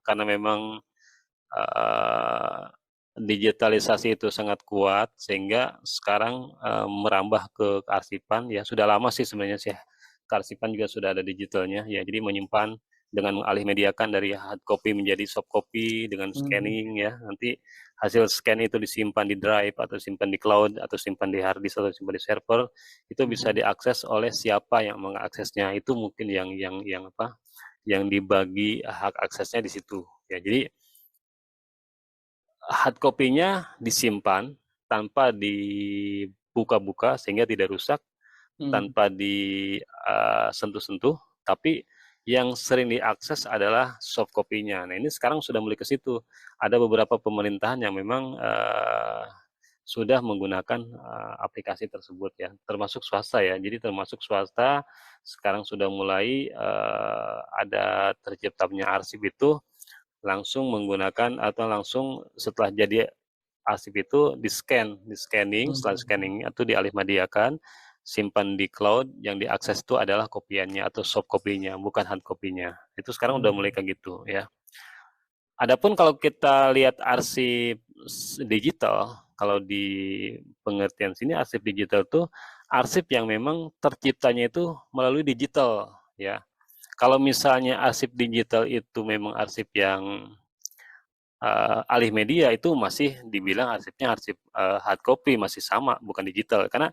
karena memang digitalisasi itu sangat kuat sehingga sekarang merambah ke kearsipan ya. Sudah lama sih sebenarnya sih kearsipan juga sudah ada digitalnya ya. Jadi menyimpan dengan mengalih mediakan dari hard copy menjadi soft copy dengan scanning ya. Nanti hasil scan itu disimpan di drive atau simpan di cloud atau simpan di hard disk atau simpan di server, itu bisa diakses oleh siapa yang mengaksesnya. Itu mungkin yang dibagi hak aksesnya di situ ya. Jadi hard copy-nya disimpan tanpa dibuka-buka sehingga tidak rusak, tanpa disentuh-sentuh, tapi yang sering diakses adalah soft copy-nya. Nah ini sekarang sudah mulai ke situ. Ada beberapa pemerintahan yang memang sudah menggunakan aplikasi tersebut ya, termasuk swasta ya. Jadi termasuk swasta sekarang sudah mulai ada terciptanya arsip itu langsung menggunakan atau langsung setelah jadi arsip itu di-scanning, setelah scanning itu dialihmediakan, simpan di cloud, yang diakses itu adalah kopiannya atau soft copy-nya, bukan hard copy-nya. Itu sekarang udah mulai kayak gitu ya. Adapun kalau kita lihat arsip digital, kalau di pengertian sini arsip digital itu arsip yang memang terciptanya itu melalui digital ya. Kalau misalnya arsip digital itu memang arsip yang alih media, itu masih dibilang arsipnya arsip hard copy, masih sama, bukan digital. Karena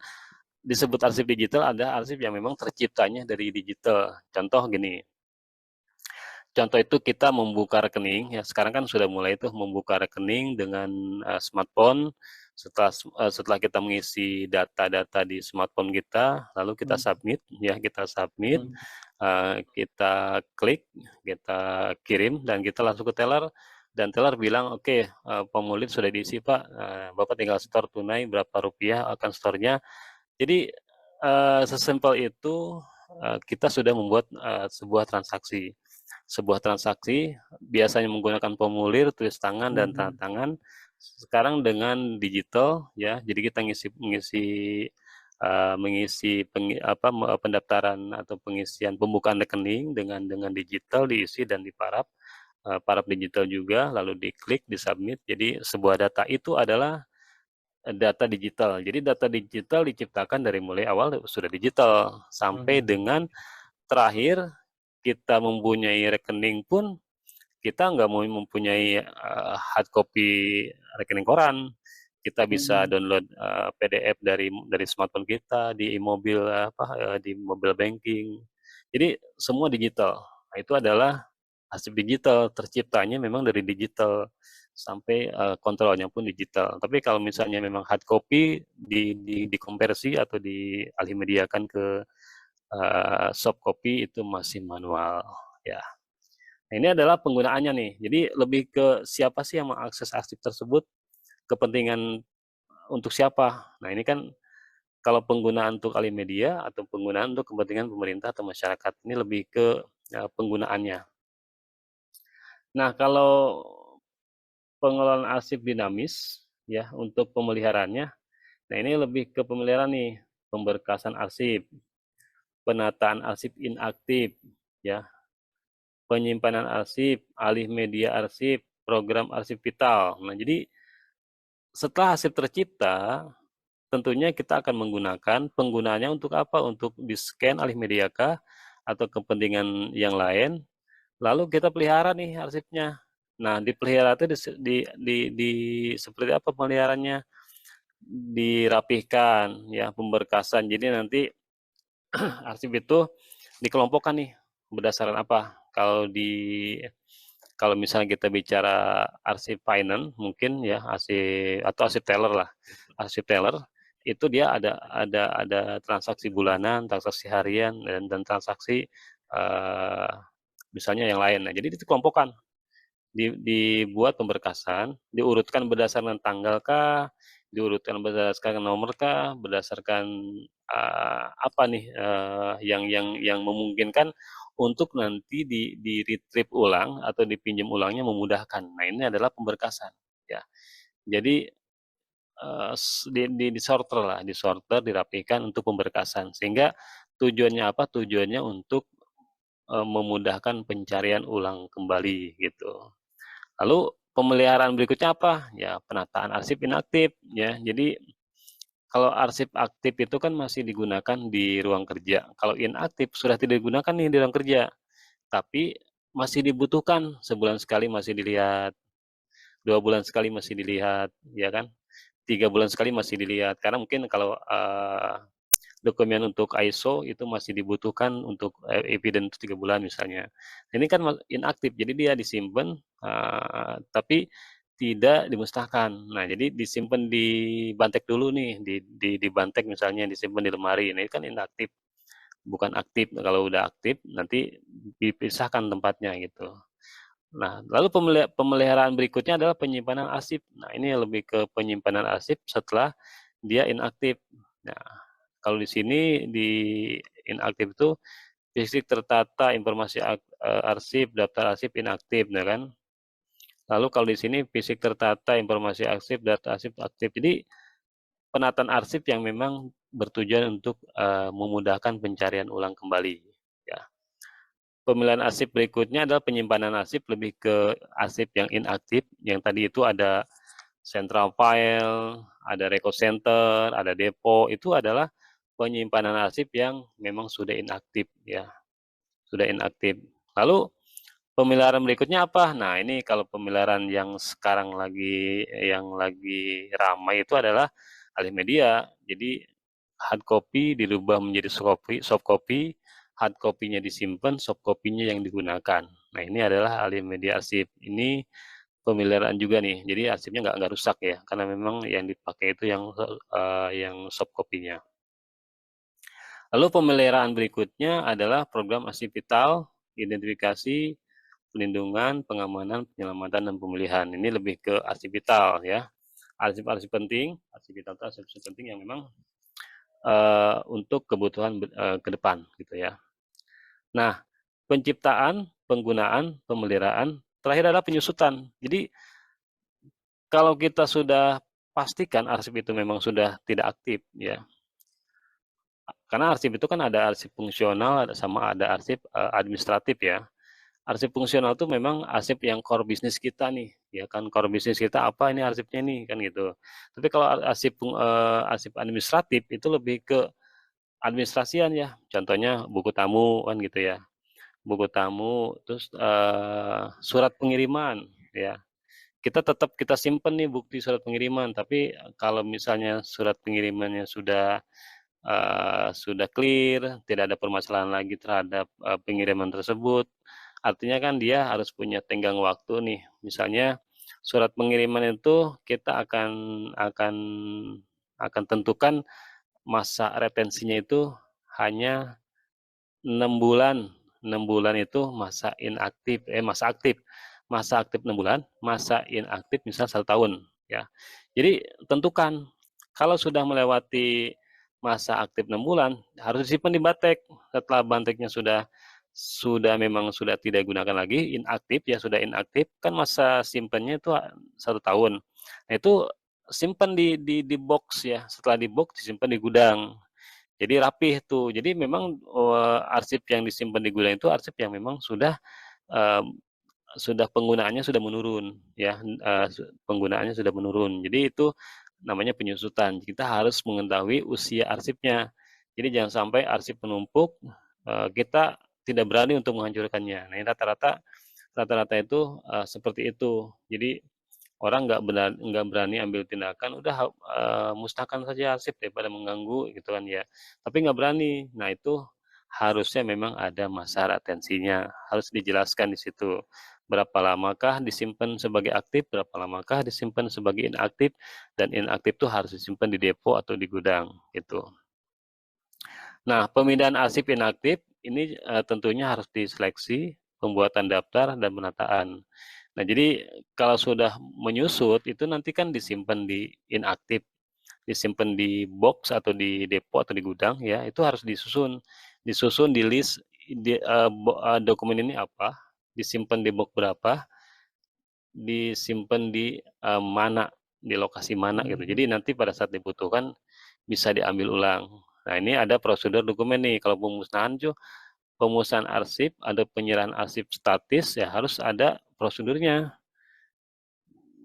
disebut arsip digital, ada arsip yang memang terciptanya dari digital. Contoh gini, contoh itu kita membuka rekening, ya sekarang kan sudah mulai itu membuka rekening dengan smartphone. Setelah kita mengisi data-data di smartphone kita, lalu kita submit, kita klik, kita kirim, dan kita langsung ke teller, dan teller bilang, oke, formulir sudah diisi Pak, Bapak tinggal store tunai berapa rupiah akan store-nya. Jadi sesimpel itu kita sudah membuat sebuah transaksi biasanya menggunakan formulir, tulis tangan, dan tanda tangan. Sekarang dengan digital ya, jadi kita mengisi pendaftaran atau pengisian pembukaan rekening dengan digital, diisi dan diparaf digital juga, lalu diklik, disubmit. Jadi sebuah data itu adalah data digital. Jadi data digital diciptakan dari mulai awal sudah digital sampai dengan terakhir kita mempunyai rekening pun kita nggak mau mempunyai hard copy rekening koran. Kita bisa download PDF dari smartphone kita di mobil di mobile banking. Jadi semua digital. Nah, itu adalah arsip digital, terciptanya memang dari digital sampai kontrolnya pun digital. Tapi kalau misalnya memang hard copy dikonversi atau dialih mediakan ke soft copy itu masih manual ya. Nah, ini adalah penggunaannya nih. Jadi lebih ke siapa sih yang mengakses arsip tersebut, kepentingan untuk siapa. Nah, ini kan kalau penggunaan untuk alih media atau penggunaan untuk kepentingan pemerintah atau masyarakat, ini lebih ke penggunaannya. Nah, kalau pengelolaan arsip dinamis ya untuk pemeliharaannya, nah ini lebih ke pemeliharaan nih, pemberkasan arsip, penataan arsip inaktif, ya, penyimpanan arsip, alih media arsip, program arsip vital. Nah, jadi setelah arsip tercipta, tentunya kita akan menggunakan penggunaannya untuk apa? Untuk di-scan alih media kah? Atau kepentingan yang lain? Lalu kita pelihara nih arsipnya. Nah, dipelihara itu di seperti apa pemeliharaannya? Dirapihkan, ya, pemberkasan. Jadi nanti arsip itu dikelompokkan nih berdasarkan apa? Kalau misalnya kita bicara arsip finance mungkin ya arsip atau arsip teller lah. Arsip teller itu dia ada transaksi bulanan, transaksi harian dan transaksi misalnya yang lain. Nah, jadi itu dikelompokkan, dibuat pemberkasan, diurutkan berdasarkan tanggal kah, diurutkan berdasarkan nomor kah, berdasarkan apa nih yang memungkinkan untuk nanti di-retrieve ulang atau dipinjam ulangnya memudahkan. Nah, ini adalah pemberkasan ya. Jadi disorter lah, disorter, dirapihkan untuk pemberkasan. Sehingga tujuannya apa? Tujuannya untuk memudahkan pencarian ulang kembali gitu. Lalu pemeliharaan berikutnya apa? Ya, penataan arsip inaktif ya. Jadi kalau arsip aktif itu kan masih digunakan di ruang kerja. Kalau inaktif sudah tidak digunakan nih di ruang kerja, tapi masih dibutuhkan, sebulan sekali masih dilihat, 2 bulan sekali masih dilihat, ya kan? 3 bulan sekali masih dilihat. Karena mungkin kalau dokumen untuk ISO itu masih dibutuhkan untuk evidence 3 bulan misalnya. Ini kan inaktif, jadi dia disimpan tapi tidak dimusnahkan. Nah, jadi disimpan di bantek dulu nih, di bantek misalnya, disimpan di lemari. Ini kan inaktif, bukan aktif. Kalau udah aktif nanti dipisahkan tempatnya gitu. Nah, lalu pemeliharaan berikutnya adalah penyimpanan arsip. Nah, ini lebih ke penyimpanan arsip setelah dia inaktif. Nah, kalau di sini di inaktif itu fisik tertata informasi arsip, daftar arsip inaktif, ya kan? Lalu kalau di sini fisik tertata informasi arsip, data arsip aktif. Jadi penataan arsip yang memang bertujuan untuk memudahkan pencarian ulang kembali. Ya. Pemilihan arsip berikutnya adalah penyimpanan arsip, lebih ke arsip yang inaktif. Yang tadi itu ada central file, ada record center, ada depo. Itu adalah penyimpanan arsip yang memang sudah inaktif ya, sudah inaktif. Lalu pemeliharaan berikutnya apa? Nah, ini kalau pemeliharaan yang sekarang lagi ramai itu adalah alih media. Jadi hard copy dirubah menjadi soft copy, hard copy-nya disimpan, soft copy-nya yang digunakan. Nah, ini adalah alih media arsip. Ini pemeliharaan juga nih. Jadi arsipnya nggak rusak ya, karena memang yang dipakai itu yang soft copy-nya. Lalu pemeliharaan berikutnya adalah program arsip vital, identifikasi, pelindungan, pengamanan, penyelamatan, dan pemulihan. Ini lebih ke arsip vital ya. Arsip-arsip penting, arsip vital itu arsip penting yang memang untuk kebutuhan ke depan gitu ya. Nah, penciptaan, penggunaan, pemeliharaan, terakhir adalah penyusutan. Jadi kalau kita sudah pastikan arsip itu memang sudah tidak aktif ya. Karena arsip itu kan ada arsip fungsional, ada arsip administratif ya. Arsip fungsional itu memang arsip yang core bisnis kita nih, ya kan, core bisnis kita apa ini arsipnya nih, kan gitu. Tapi kalau arsip administratif itu lebih ke administrasian ya, contohnya buku tamu kan gitu ya, buku tamu, terus surat pengiriman ya. Kita simpen nih bukti surat pengiriman, tapi kalau misalnya surat pengirimannya sudah clear, tidak ada permasalahan lagi terhadap pengiriman tersebut, artinya kan dia harus punya tenggang waktu nih. Misalnya Surat pengiriman itu kita akan tentukan masa retensinya itu hanya 6 bulan. 6 bulan itu masa aktif. Masa aktif 6 bulan, masa inaktif misal 1 tahun, ya. Jadi tentukan, kalau sudah melewati masa aktif 6 bulan, harus disimpan di Batek. Setelah Bateknya memang sudah tidak digunakan lagi, inaktif ya, sudah inaktif, kan masa simpannya itu 1 tahun. Nah itu simpan di box ya, setelah di box disimpan di gudang. Jadi rapih tuh. Jadi memang, arsip yang disimpan di gudang itu arsip yang memang eee, sudah penggunaannya sudah menurun ya, penggunaannya sudah menurun. Jadi itu namanya penyusutan. Kita harus mengetahui usia arsipnya. Jadi jangan sampai arsip menumpuk, kita tidak berani untuk menghancurkannya. Nah, ini rata-rata itu, seperti itu. Jadi orang nggak berani ambil tindakan, udah musnahkan saja arsip daripada mengganggu gitu kan ya, tapi nggak berani. Nah itu harusnya memang ada masa retensinya, harus dijelaskan di situ. Berapa lamakah disimpan sebagai aktif, berapa lamakah disimpan sebagai inaktif, dan inaktif itu harus disimpan di depo atau di gudang gitu. Nah, pemindahan arsip inaktif ini, tentunya harus diseleksi, pembuatan daftar, dan penataan. Nah, jadi kalau sudah menyusut itu nanti kan disimpan di inaktif, disimpan di box atau di depo atau di gudang ya, itu harus disusun di list dokumen ini apa, disimpan di box berapa, disimpan di, mana, di lokasi mana gitu. Jadi nanti pada saat dibutuhkan bisa diambil ulang. Nah, ini ada prosedur dokumen nih, kalau pemusnahan arsip, ada penyerahan arsip statis, ya harus ada prosedurnya.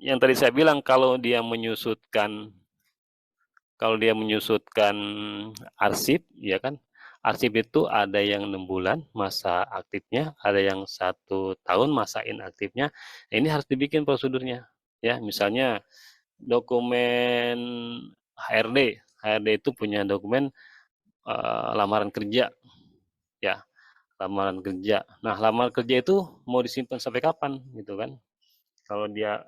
Yang tadi saya bilang kalau dia menyusutkan arsip, ya kan, arsip itu ada yang 6 bulan masa aktifnya, ada yang 1 tahun masa inaktifnya. Nah, ini harus dibikin prosedurnya, ya. Misalnya dokumen HRD, HRD itu punya dokumen, lamaran kerja, ya, lamaran kerja. Nah, lamaran kerja itu mau disimpan sampai kapan, gitu kan. Kalau dia,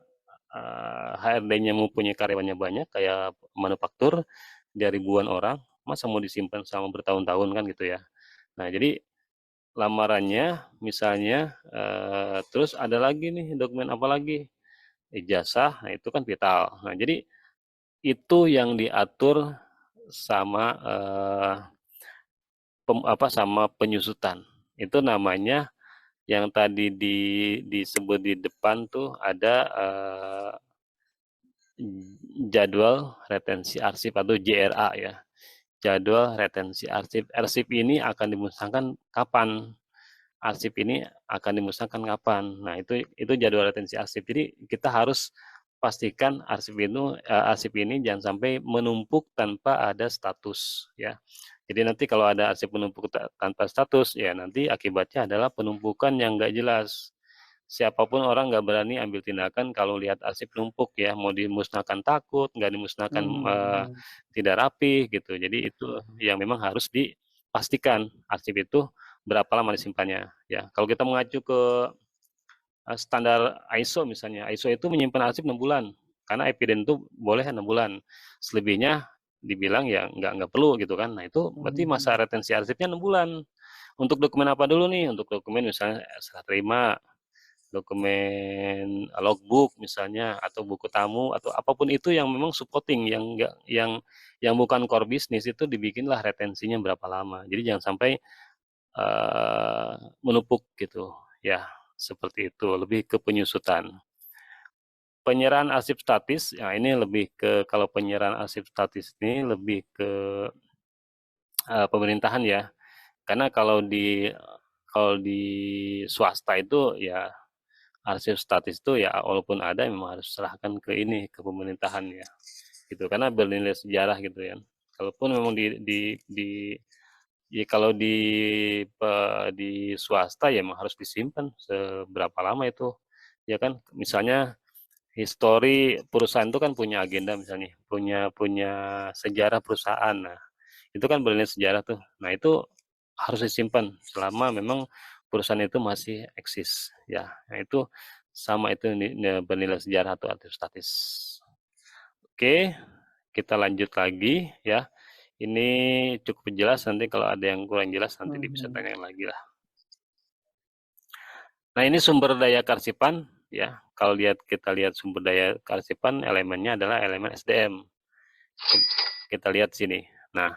HRD-nya mempunyai karyawannya banyak, kayak manufaktur, dia ribuan orang, masa mau disimpan selama bertahun-tahun kan gitu ya. Nah, jadi lamarannya misalnya, terus ada lagi nih dokumen apa lagi, ijazah, nah itu kan vital. Nah, jadi itu yang diatur sama, sama penyusutan. Itu namanya yang tadi disebut di depan tuh ada, jadwal retensi arsip atau JRA ya. Jadwal retensi arsip. Arsip ini akan dimusnahkan kapan? Arsip ini akan dimusnahkan kapan? Nah, itu jadwal retensi arsip. Jadi kita harus pastikan arsip ini jangan sampai menumpuk tanpa ada status ya. Jadi nanti kalau ada arsip menumpuk tanpa status, ya nanti akibatnya adalah penumpukan yang nggak jelas. Siapapun orang nggak berani ambil tindakan kalau lihat arsip numpuk ya, mau dimusnahkan takut, nggak dimusnahkan tidak rapi gitu. Jadi itu yang memang harus dipastikan arsip itu berapa lama disimpannya ya. Kalau kita mengacu ke standar ISO misalnya, ISO itu menyimpan arsip 6 bulan, karena epiden itu boleh 6 bulan. Selebihnya dibilang ya nggak perlu gitu kan. Nah itu berarti masa retensi arsipnya 6 bulan. Untuk dokumen apa dulu nih? Untuk dokumen misalnya serah terima, dokumen logbook misalnya, atau buku tamu, atau apapun itu yang memang supporting, yang enggak yang bukan core bisnis, itu dibikinlah retensinya berapa lama. Jadi jangan sampai menumpuk gitu ya, seperti itu, lebih ke penyusutan. Penyerahan arsip statis, ya ini lebih ke, kalau penyerahan arsip statis ini lebih ke pemerintahan ya, karena kalau di swasta itu ya arsip statis itu ya walaupun ada memang harus serahkan ke pemerintahan ya, gitu, karena bernilai sejarah gitu ya. Kalaupun memang kalau di swasta ya memang harus disimpan seberapa lama itu, ya kan. Misalnya histori perusahaan itu kan punya agenda misalnya, punya sejarah perusahaan. Nah, itu kan bernilai sejarah tuh. Nah, itu harus disimpan selama memang perusahaan itu masih eksis ya. Nah, itu sama itu bernilai sejarah atau arti statis. Oke, kita lanjut lagi ya. Ini cukup jelas, nanti kalau ada yang kurang jelas nanti bisa tanya lagi lah. Nah, ini sumber daya kearsipan ya. Kalau kita lihat sumber daya kearsipan, elemennya adalah elemen SDM. Kita lihat sini. Nah,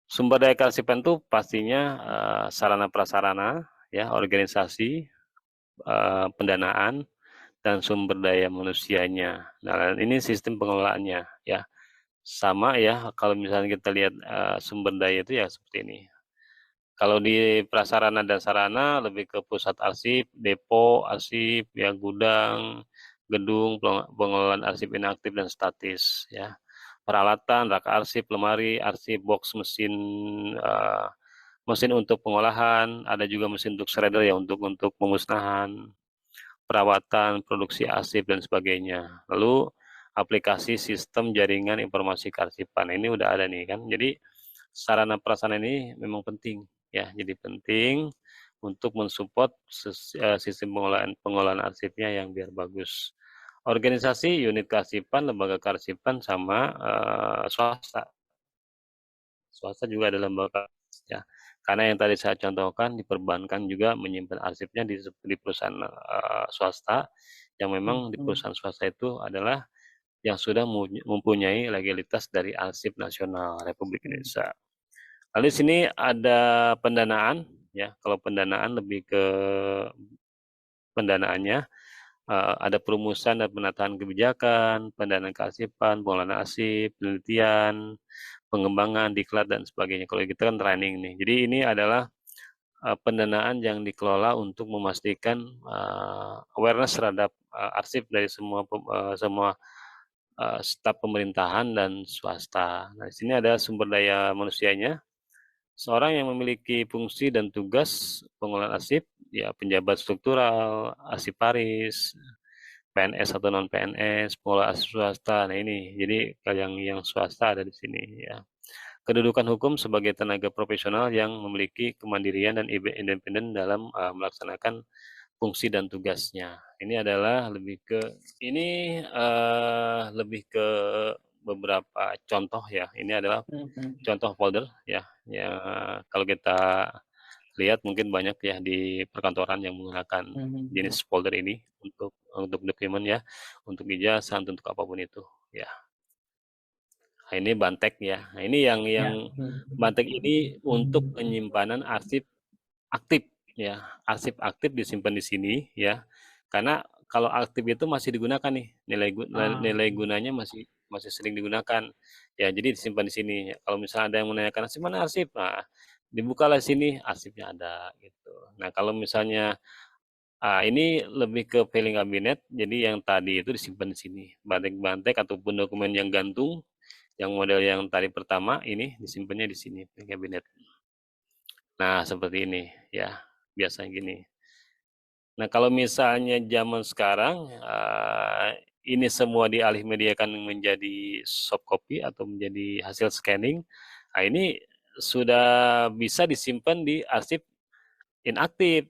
sumber daya kearsipan itu pastinya sarana prasarana ya, organisasi, pendanaan, dan sumber daya manusianya. Nah, ini sistem pengelolaannya ya. Sama ya, kalau misalnya kita lihat sumber daya itu ya seperti ini. Kalau di prasarana dan sarana lebih ke pusat arsip, depo arsip, ya gudang, gedung, pengelolaan arsip inaktif dan statis ya. Peralatan, rak arsip, lemari, arsip, box, mesin untuk pengolahan, ada juga mesin untuk shredder ya untuk pemusnahan, perawatan, produksi arsip dan sebagainya. Lalu aplikasi sistem jaringan informasi kearsipan ini udah ada nih kan. Jadi sarana prasarana ini memang penting ya. Jadi penting untuk mensupport sistem pengolahan arsipnya yang biar bagus. Organisasi, unit kearsipan, lembaga kearsipan sama swasta. Swasta juga ada lembaga ya. Karena yang tadi saya contohkan di perbankan juga menyimpan arsipnya di perusahaan swasta yang memang di perusahaan swasta itu adalah yang sudah mempunyai legalitas dari Arsip Nasional Republik Indonesia. Lalu di sini ada pendanaan ya. Kalau pendanaan lebih ke pendanaannya ada perumusan dan penataan kebijakan, pendanaan kearsipan, pengelolaan arsip, penelitian, pengembangan, diklat dan sebagainya. Kalau kita kan training nih. Jadi ini adalah pendanaan yang dikelola untuk memastikan awareness terhadap arsip dari semua staf pemerintahan dan swasta. Nah, di sini ada sumber daya manusianya. Seorang yang memiliki fungsi dan tugas pengelolaan arsip, ya penjabat struktural, arsiparis, PNS atau non PNS, pengelola arsip swasta. Nah ini, jadi yang swasta ada di sini ya. Kedudukan hukum sebagai tenaga profesional yang memiliki kemandirian dan independen dalam melaksanakan fungsi dan tugasnya. Ini adalah lebih ke beberapa contoh ya. Ini adalah contoh folder ya. Ya kalau kita lihat mungkin banyak ya di perkantoran yang menggunakan jenis folder ini untuk dokumen ya, untuk ijazah, untuk apapun itu ya. Nah, ini Bantek ya. Nah, ini yang Bantek ini untuk penyimpanan arsip aktif ya. Arsip aktif disimpan di sini ya. Karena kalau aktif itu masih digunakan nih, nilai gunanya masih sering digunakan. Ya, jadi disimpan di sini. Kalau misalnya ada yang menanyakan arsip mana arsip, nah dibukalah sini arsipnya ada gitu. Nah, kalau misalnya ini lebih ke filing kabinet, jadi yang tadi itu disimpan di sini. Bantek-bantek ataupun dokumen yang gantung, yang model yang tadi pertama ini disimpannya di sini, filing kabinet. Nah, seperti ini ya, biasanya gini. Nah, kalau misalnya zaman sekarang, ini semua dialih mediakan menjadi soft copy atau menjadi hasil scanning, nah ini sudah bisa disimpan di arsip inaktif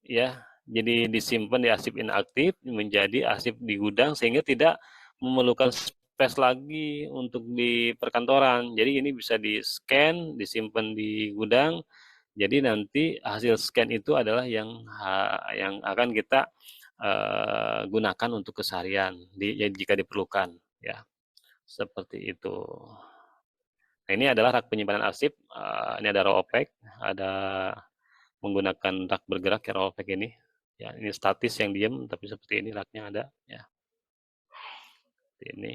ya. Jadi disimpan di arsip inaktif menjadi arsip di gudang sehingga tidak memerlukan space lagi untuk di perkantoran. Jadi ini bisa di-scan, disimpan di gudang. Jadi nanti hasil scan itu adalah yang akan kita gunakan untuk keseharian jika diperlukan ya. Seperti itu. Nah, ini adalah rak penyimpanan arsip. Ini ada raw opaque, ada menggunakan rak bergerak ya raw opaque ini. Ya, ini statis yang diam, tapi seperti ini raknya ada ya. Seperti ini.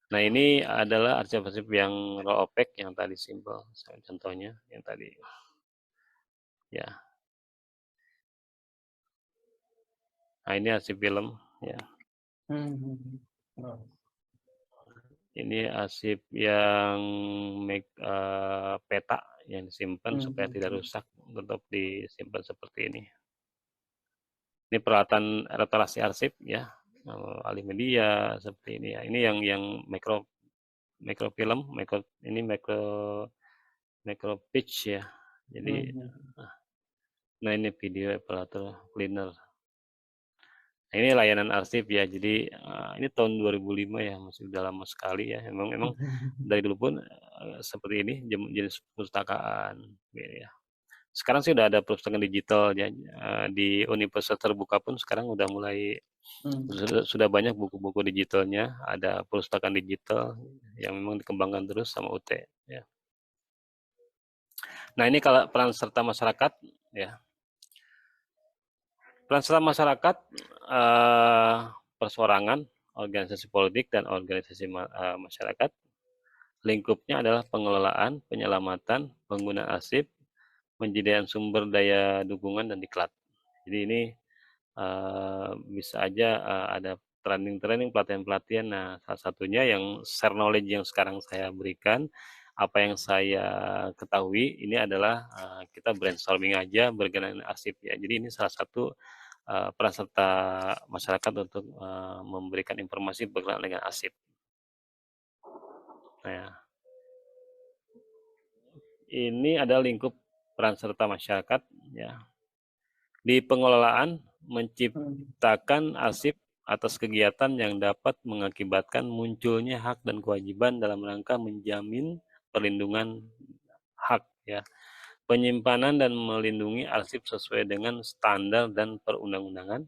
Nah, ini adalah arsip-arsip yang raw opaque yang tadi simple. Contohnya yang tadi. Ya. Nah, ini arsip film ya. Ini arsip yang peta yang disimpan supaya tidak rusak, tetap disimpan seperti ini. Ini peralatan retorasi arsip ya, alih media seperti ini ya. Ini yang mikrofilm, ini micro pitch ya. Jadi, nah ini video aparatur cleaner. Ini layanan arsip ya. Jadi ini tahun 2005 ya, masih udah lama sekali ya. Emang dari dulu pun seperti ini jenis perpustakaan ya. Sekarang sih udah ada perpustakaan digital ya. Di universitas terbuka pun sekarang udah mulai sudah banyak buku-buku digitalnya, ada perpustakaan digital yang memang dikembangkan terus sama UT ya. Nah, ini kalau peran serta masyarakat ya. Peran serta masyarakat, persorangan, organisasi politik dan organisasi masyarakat. Lingkupnya adalah pengelolaan, penyelamatan, penggunaan arsip, penyediaan sumber daya dukungan dan diklat. Jadi ini bisa aja ada training-training, pelatihan-pelatihan. Nah, salah satunya yang share knowledge yang sekarang saya berikan, apa yang saya ketahui ini adalah kita brainstorming aja berkenaan arsip ya. Jadi ini salah satu peran serta masyarakat untuk memberikan informasi berkenaan dengan arsip. Nah, ini adalah lingkup peran serta masyarakat ya. Di pengelolaan menciptakan arsip atas kegiatan yang dapat mengakibatkan munculnya hak dan kewajiban dalam rangka menjamin perlindungan hak ya. Penyimpanan dan melindungi arsip sesuai dengan standar dan perundang-undangan.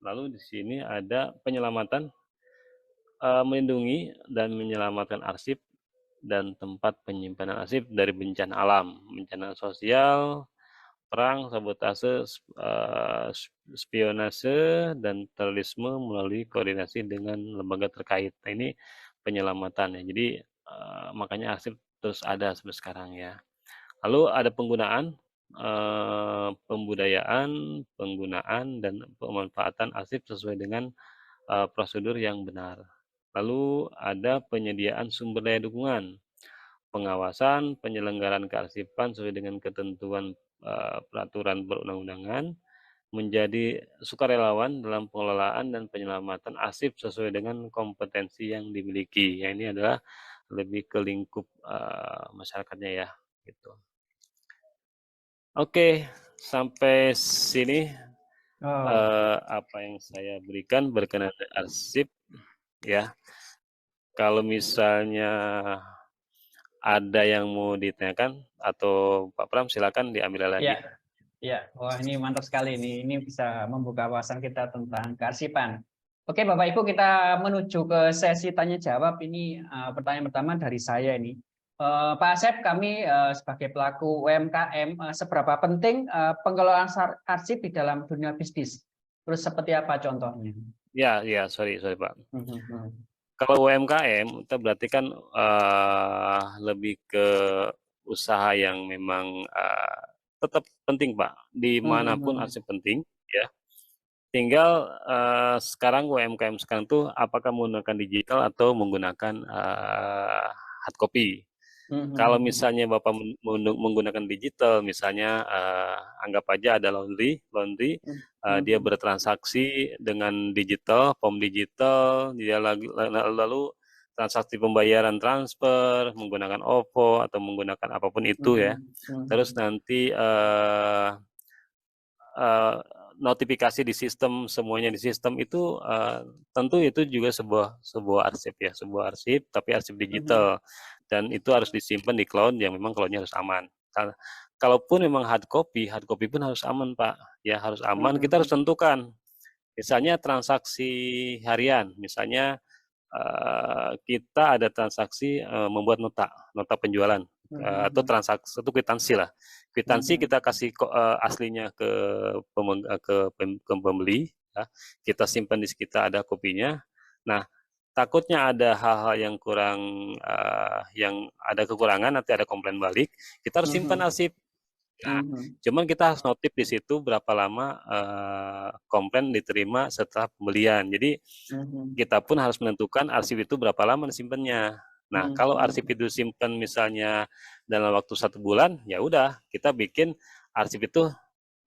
Lalu di sini ada penyelamatan, melindungi dan menyelamatkan arsip dan tempat penyimpanan arsip dari bencana alam, bencana sosial, perang, sabotase, spionase, dan terorisme melalui koordinasi dengan lembaga terkait. Nah, ini penyelamatan ya. Jadi makanya arsip terus ada sampai sekarang ya. Lalu ada penggunaan, pembudayaan, penggunaan, dan pemanfaatan arsip sesuai dengan prosedur yang benar. Lalu ada penyediaan sumber daya dukungan, pengawasan, penyelenggaraan kearsipan sesuai dengan ketentuan peraturan perundang-undangan, menjadi sukarelawan dalam pengelolaan dan penyelamatan arsip sesuai dengan kompetensi yang dimiliki. Ya, ini adalah lebih ke lingkup masyarakatnya ya, gitu. Oke, sampai sini apa yang saya berikan berkenaan arsip ya. Kalau misalnya ada yang mau ditanyakan atau Pak Pram silakan diambil lagi. Ya, ya. Wah, ini mantap sekali nih. Ini bisa membuka wawasan kita tentang kearsipan. Oke, Bapak Ibu, kita menuju ke sesi tanya jawab. Ini pertanyaan pertama dari saya ini. Pak Asep, kami sebagai pelaku UMKM, seberapa penting pengelolaan arsip di dalam dunia bisnis? Terus seperti apa contohnya? Ya, sorry Pak. Kalau UMKM itu berarti kan lebih ke usaha yang memang tetap penting Pak. Dimanapun arsip penting ya. Tinggal sekarang UMKM sekarang tuh apakah menggunakan digital atau menggunakan hard copy. Kalau misalnya Bapak menggunakan digital, misalnya anggap aja ada laundry, dia bertransaksi dengan digital, form digital, dia lalu transaksi pembayaran transfer menggunakan OVO atau menggunakan apapun itu ya. Terus nanti notifikasi di sistem, semuanya di sistem itu tentu itu juga sebuah arsip ya, sebuah arsip tapi arsip digital. Dan itu harus disimpan di cloud yang memang cloudnya harus aman. Kalaupun memang hard copy pun harus aman Pak. Ya harus aman. Kita harus tentukan. Misalnya transaksi harian, misalnya kita ada transaksi membuat nota penjualan atau transaksi atau kwitansi lah. Kwitansi kita kasih aslinya ke pembeli, ya. Kita simpan di kita ada kopinya. Nah, takutnya ada hal-hal yang kurang, yang ada kekurangan, nanti ada komplain balik, kita harus simpan arsip. Nah, cuman kita harus notif di situ berapa lama komplain diterima setelah pembelian. Jadi kita pun harus menentukan arsip itu berapa lama disimpannya. Nah, kalau arsip itu simpan misalnya dalam waktu 1 bulan, ya udah kita bikin arsip itu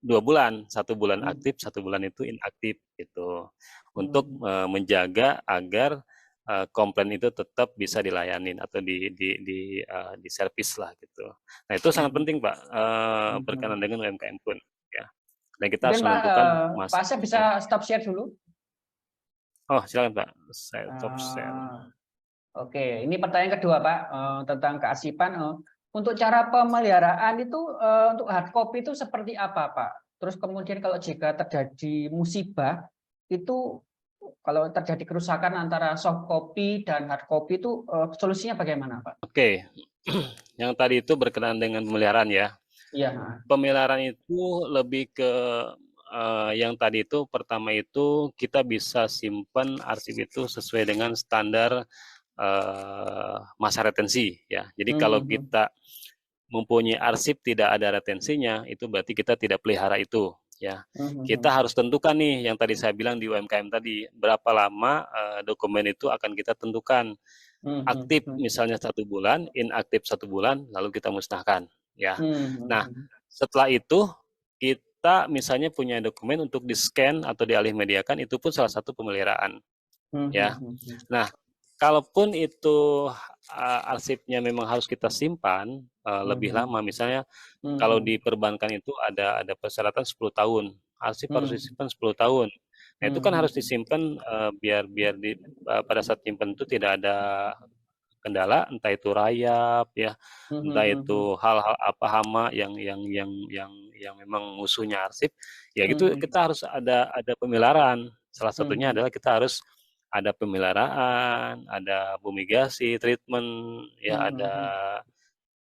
2 bulan, 1 bulan aktif, 1 bulan itu inaktif gitu. Untuk menjaga agar komplain itu tetap bisa dilayanin atau di servis lah gitu. Nah, itu sangat penting Pak berkenaan dengan UMKM pun ya. Dan kita harus Mungkin menentukan Pak Asep bisa stop share dulu. Oh, silakan Pak. Saya stop share. Ah, Oke, ini pertanyaan kedua Pak, tentang kearsipan. Untuk cara pemeliharaan itu, untuk hard copy itu seperti apa Pak? Terus kemudian kalau jika terjadi musibah, itu kalau terjadi kerusakan antara soft copy dan hard copy itu, solusinya bagaimana Pak? Oke, yang tadi itu berkenaan dengan pemeliharaan ya. Iya. Pemeliharaan itu lebih ke yang tadi itu pertama itu kita bisa simpan arsip itu sesuai dengan standar masa retensi ya. Jadi kalau Mhm, kita mempunyai arsip tidak ada retensinya, itu berarti kita tidak pelihara itu ya. Kita mhm, harus tentukan nih yang tadi saya bilang di UMKM tadi, berapa lama dokumen itu akan kita tentukan. mhm, Aktif mhm, misalnya 1 bulan, inaktif 1 bulan, lalu kita musnahkan ya. Nah, mhm, setelah itu kita misalnya punya dokumen untuk di-scan atau dialih mediakan, itu pun salah satu pemeliharaan ya. mhm, mhm, Nah, kalaupun itu arsipnya memang harus kita simpan lebih mhm, lama, misalnya kalau mhm, di perbankan itu ada persyaratan 10 tahun, arsip harus mhm, disimpan 10 tahun. Nah, itu kan harus mhm, disimpan biar biar pada saat simpan itu tidak ada kendala, entah itu rayap ya, mhm, entah mhm, itu hal-hal apa hama yang memang musuhnya arsip, ya gitu mhm, kita harus ada pemeliharaan. Salah satunya mhm, adalah kita harus ada pemeliharaan, ada fumigasi, treatment, ya mhm, ada mhm,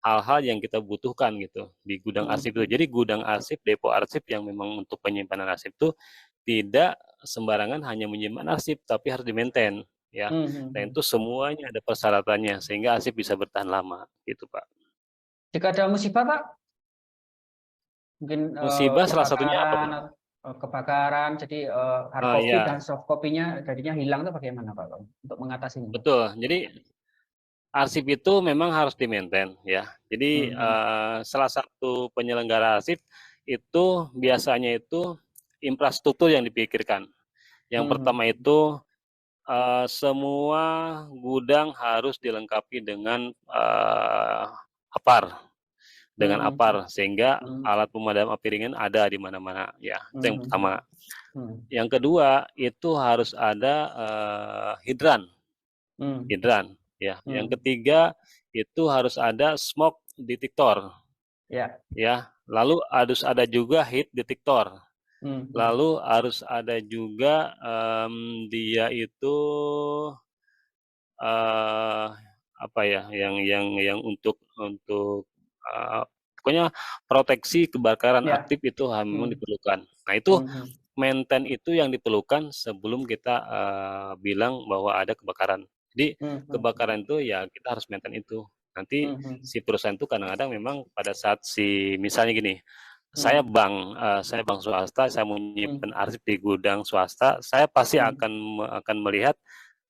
hal-hal yang kita butuhkan gitu di gudang arsip itu. mhm, Jadi gudang arsip, depo arsip yang memang untuk penyimpanan arsip itu tidak sembarangan hanya menyimpan arsip, tapi harus di-maintain ya. mhm, Dan mhm. itu semuanya ada persyaratannya sehingga arsip bisa bertahan lama gitu, Pak. Jika ada musibah Pak, mungkin Musibah salah satunya apa, kebakaran, Pak? kebakaran, jadi hard Oh copy dan ya, soft copy-nya jadinya hilang itu bagaimana Pak untuk mengatasinya? betul. Jadi arsip itu memang harus di-maintain ya. Jadi Mhm, salah satu penyelenggara arsip itu biasanya itu infrastruktur yang dipikirkan. Yang pertama mhm, itu semua gudang harus dilengkapi dengan APAR, mhm, sehingga mhm, alat pemadam api ringan ada di mana-mana ya. Itu yang mhm, pertama. mhm, Yang kedua itu harus ada hidran, mhm, hidran ya. Yang mhm, ketiga itu harus ada smoke detector ya, ya. Lalu harus ada juga heat detector. mhm, Lalu harus ada juga dia itu eh apa ya, yang untuk pokoknya proteksi kebakaran ya, aktif itu memang mhm, diperlukan. Nah itu mhm, maintain itu yang diperlukan sebelum kita bilang bahwa ada kebakaran. Jadi mhm, kebakaran itu ya kita harus maintain itu. Nanti mhm, si perusahaan itu kadang-kadang memang pada saat si misalnya gini, mhm, saya bank swasta, saya mau mhm, nyimpen arsip di gudang swasta, saya pasti mhm, akan melihat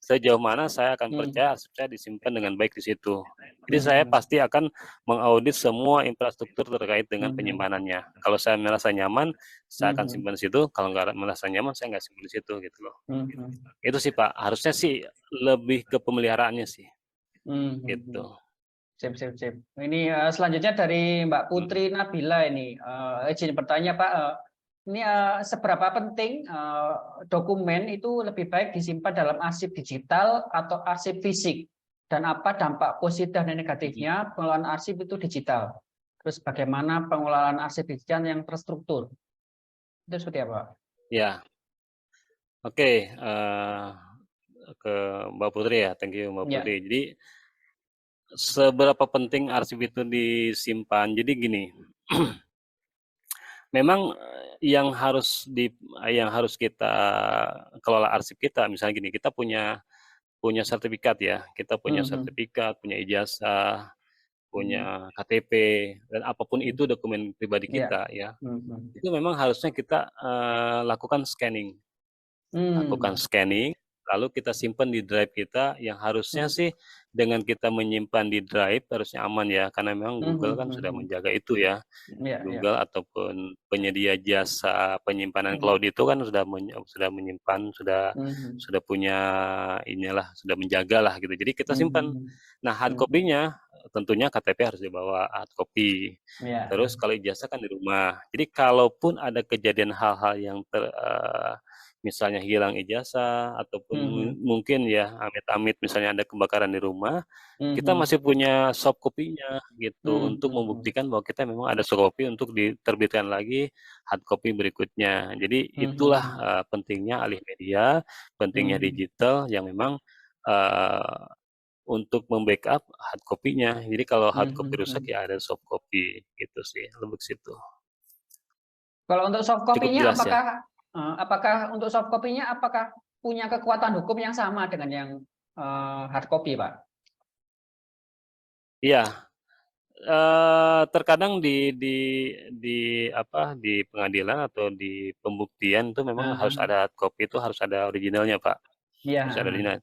sejauh mana saya akan mhm, percaya arsip saya disimpan dengan baik di situ. Jadi saya mhm, pasti akan mengaudit semua infrastruktur terkait dengan mhm, penyimpanannya. Kalau saya merasa nyaman, saya akan mhm, simpan di situ. Kalau nggak merasa nyaman, saya nggak simpan di situ gitu loh. mhm, Itu sih Pak. Harusnya sih lebih ke pemeliharaannya sih. mhm, Gitu. mhm. Sip, sip, sip. Ini selanjutnya dari Mbak Mm. Putri Nabila ini. Izin bertanya Pak, ini seberapa penting dokumen itu lebih baik disimpan dalam arsip digital atau arsip fisik? Dan apa dampak positif dan negatifnya pengelolaan arsip itu digital? Terus bagaimana pengelolaan arsip digital yang terstruktur? Itu seperti apa? Ya, oke. Ke Mbak Putri ya. Thank you Mbak Ya. Putri. Jadi seberapa penting arsip itu disimpan? Jadi gini, memang yang harus kita kelola arsip kita, misalnya gini, kita punya punya sertifikat ya, kita punya Mhm. sertifikat, punya ijazah, Mhm. punya KTP, dan apapun itu dokumen pribadi Ya. kita ya, Mhm. itu memang harusnya kita lakukan scanning. Lakukan Hmm. scanning, lalu kita simpan di drive kita yang harusnya Hmm. sih dengan kita menyimpan di drive harusnya aman ya, karena memang Google kan sudah Mhm. menjaga itu ya. Ya, ya. Google ataupun penyedia jasa penyimpanan Mhm. cloud itu kan sudah menyimpan, Mhm. sudah punya inilah, sudah menjaga lah gitu. Jadi kita simpan. Mhm. Nah, hard Mhm. copy-nya tentunya KTP harus dibawa hard copy. Ya, Terus ya. kalau ijazah kan di rumah. Jadi kalaupun ada kejadian hal-hal yang misalnya hilang ijazah ataupun Mhm. mungkin ya amit-amit misalnya ada kebakaran di rumah, kita Mhm. masih punya soft copy-nya gitu Mhm. untuk Mhm. membuktikan bahwa kita memang ada soft copy untuk diterbitkan lagi hard copy berikutnya. Jadi itulah, Mhm. pentingnya alih media, pentingnya Mhm. digital yang memang, eee, untuk membackup hard copy-nya. Jadi kalau hard Mhm. copy rusak Mhm. ya ada soft copy gitu sih, lebih ke situ. Kalau untuk soft Cukup copy-nya jelas ya? apakah untuk soft copy-nya apakah punya kekuatan hukum yang sama dengan yang, hard copy, Pak? Iya. Terkadang di apa, di pengadilan atau di pembuktian itu memang harus Heeh. ada hard copy itu harus ada originalnya, Pak, Iya, harus ada heeh. original.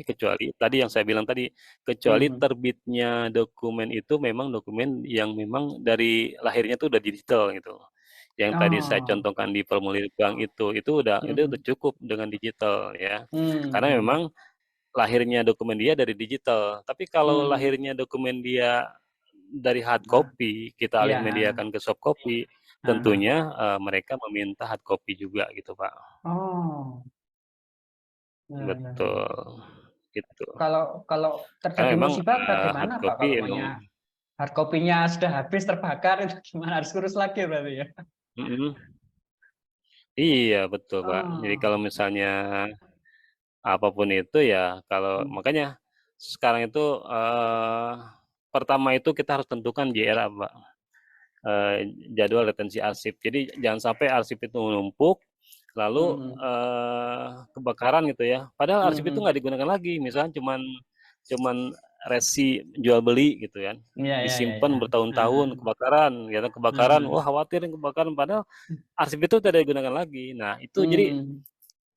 Kecuali tadi yang saya bilang tadi, kecuali Mhm. terbitnya dokumen itu memang dokumen yang memang dari lahirnya itu udah digital gitu. Yang tadi saya Oh. contohkan di formulir bank itu udah Mhm. cukup dengan digital ya. Karena Mhm. memang lahirnya dokumen dia dari digital, tapi kalau Mhm. lahirnya dokumen dia dari hard Nah, copy, kita iya, alih heeh. mediakan ke soft copy, Heeh. tentunya, mereka meminta hard copy juga gitu, Pak. Oh, ya, ya, ya. Betul, gitu. Kalau kalau Karena terjadi memang, musibah hard bagaimana, Pak? copy Kalau emang hard copy-nya sudah habis terbakar itu gimana? Harus kurus lagi berarti ya? mhm, iya betul, Pak. Jadi Oh. kalau misalnya apapun itu ya kalau Mhm. makanya sekarang itu, pertama itu kita harus tentukan JRA, Pak, eee, jadwal retensi arsip. Jadi jangan sampai arsip itu menumpuk, lalu, Mhm. kebakaran gitu ya, padahal arsip itu Mhm. nggak digunakan lagi, misalnya cuman cuman resi jual beli gitu kan, Iya, iya, iya, iya. disimpan Heeh. bertahun-tahun, kebakaran, ya kan, kebakaran, Heeh. wah khawatir nih kebakaran, padahal arsip itu tidak digunakan lagi. Nah itu jadi Mmm.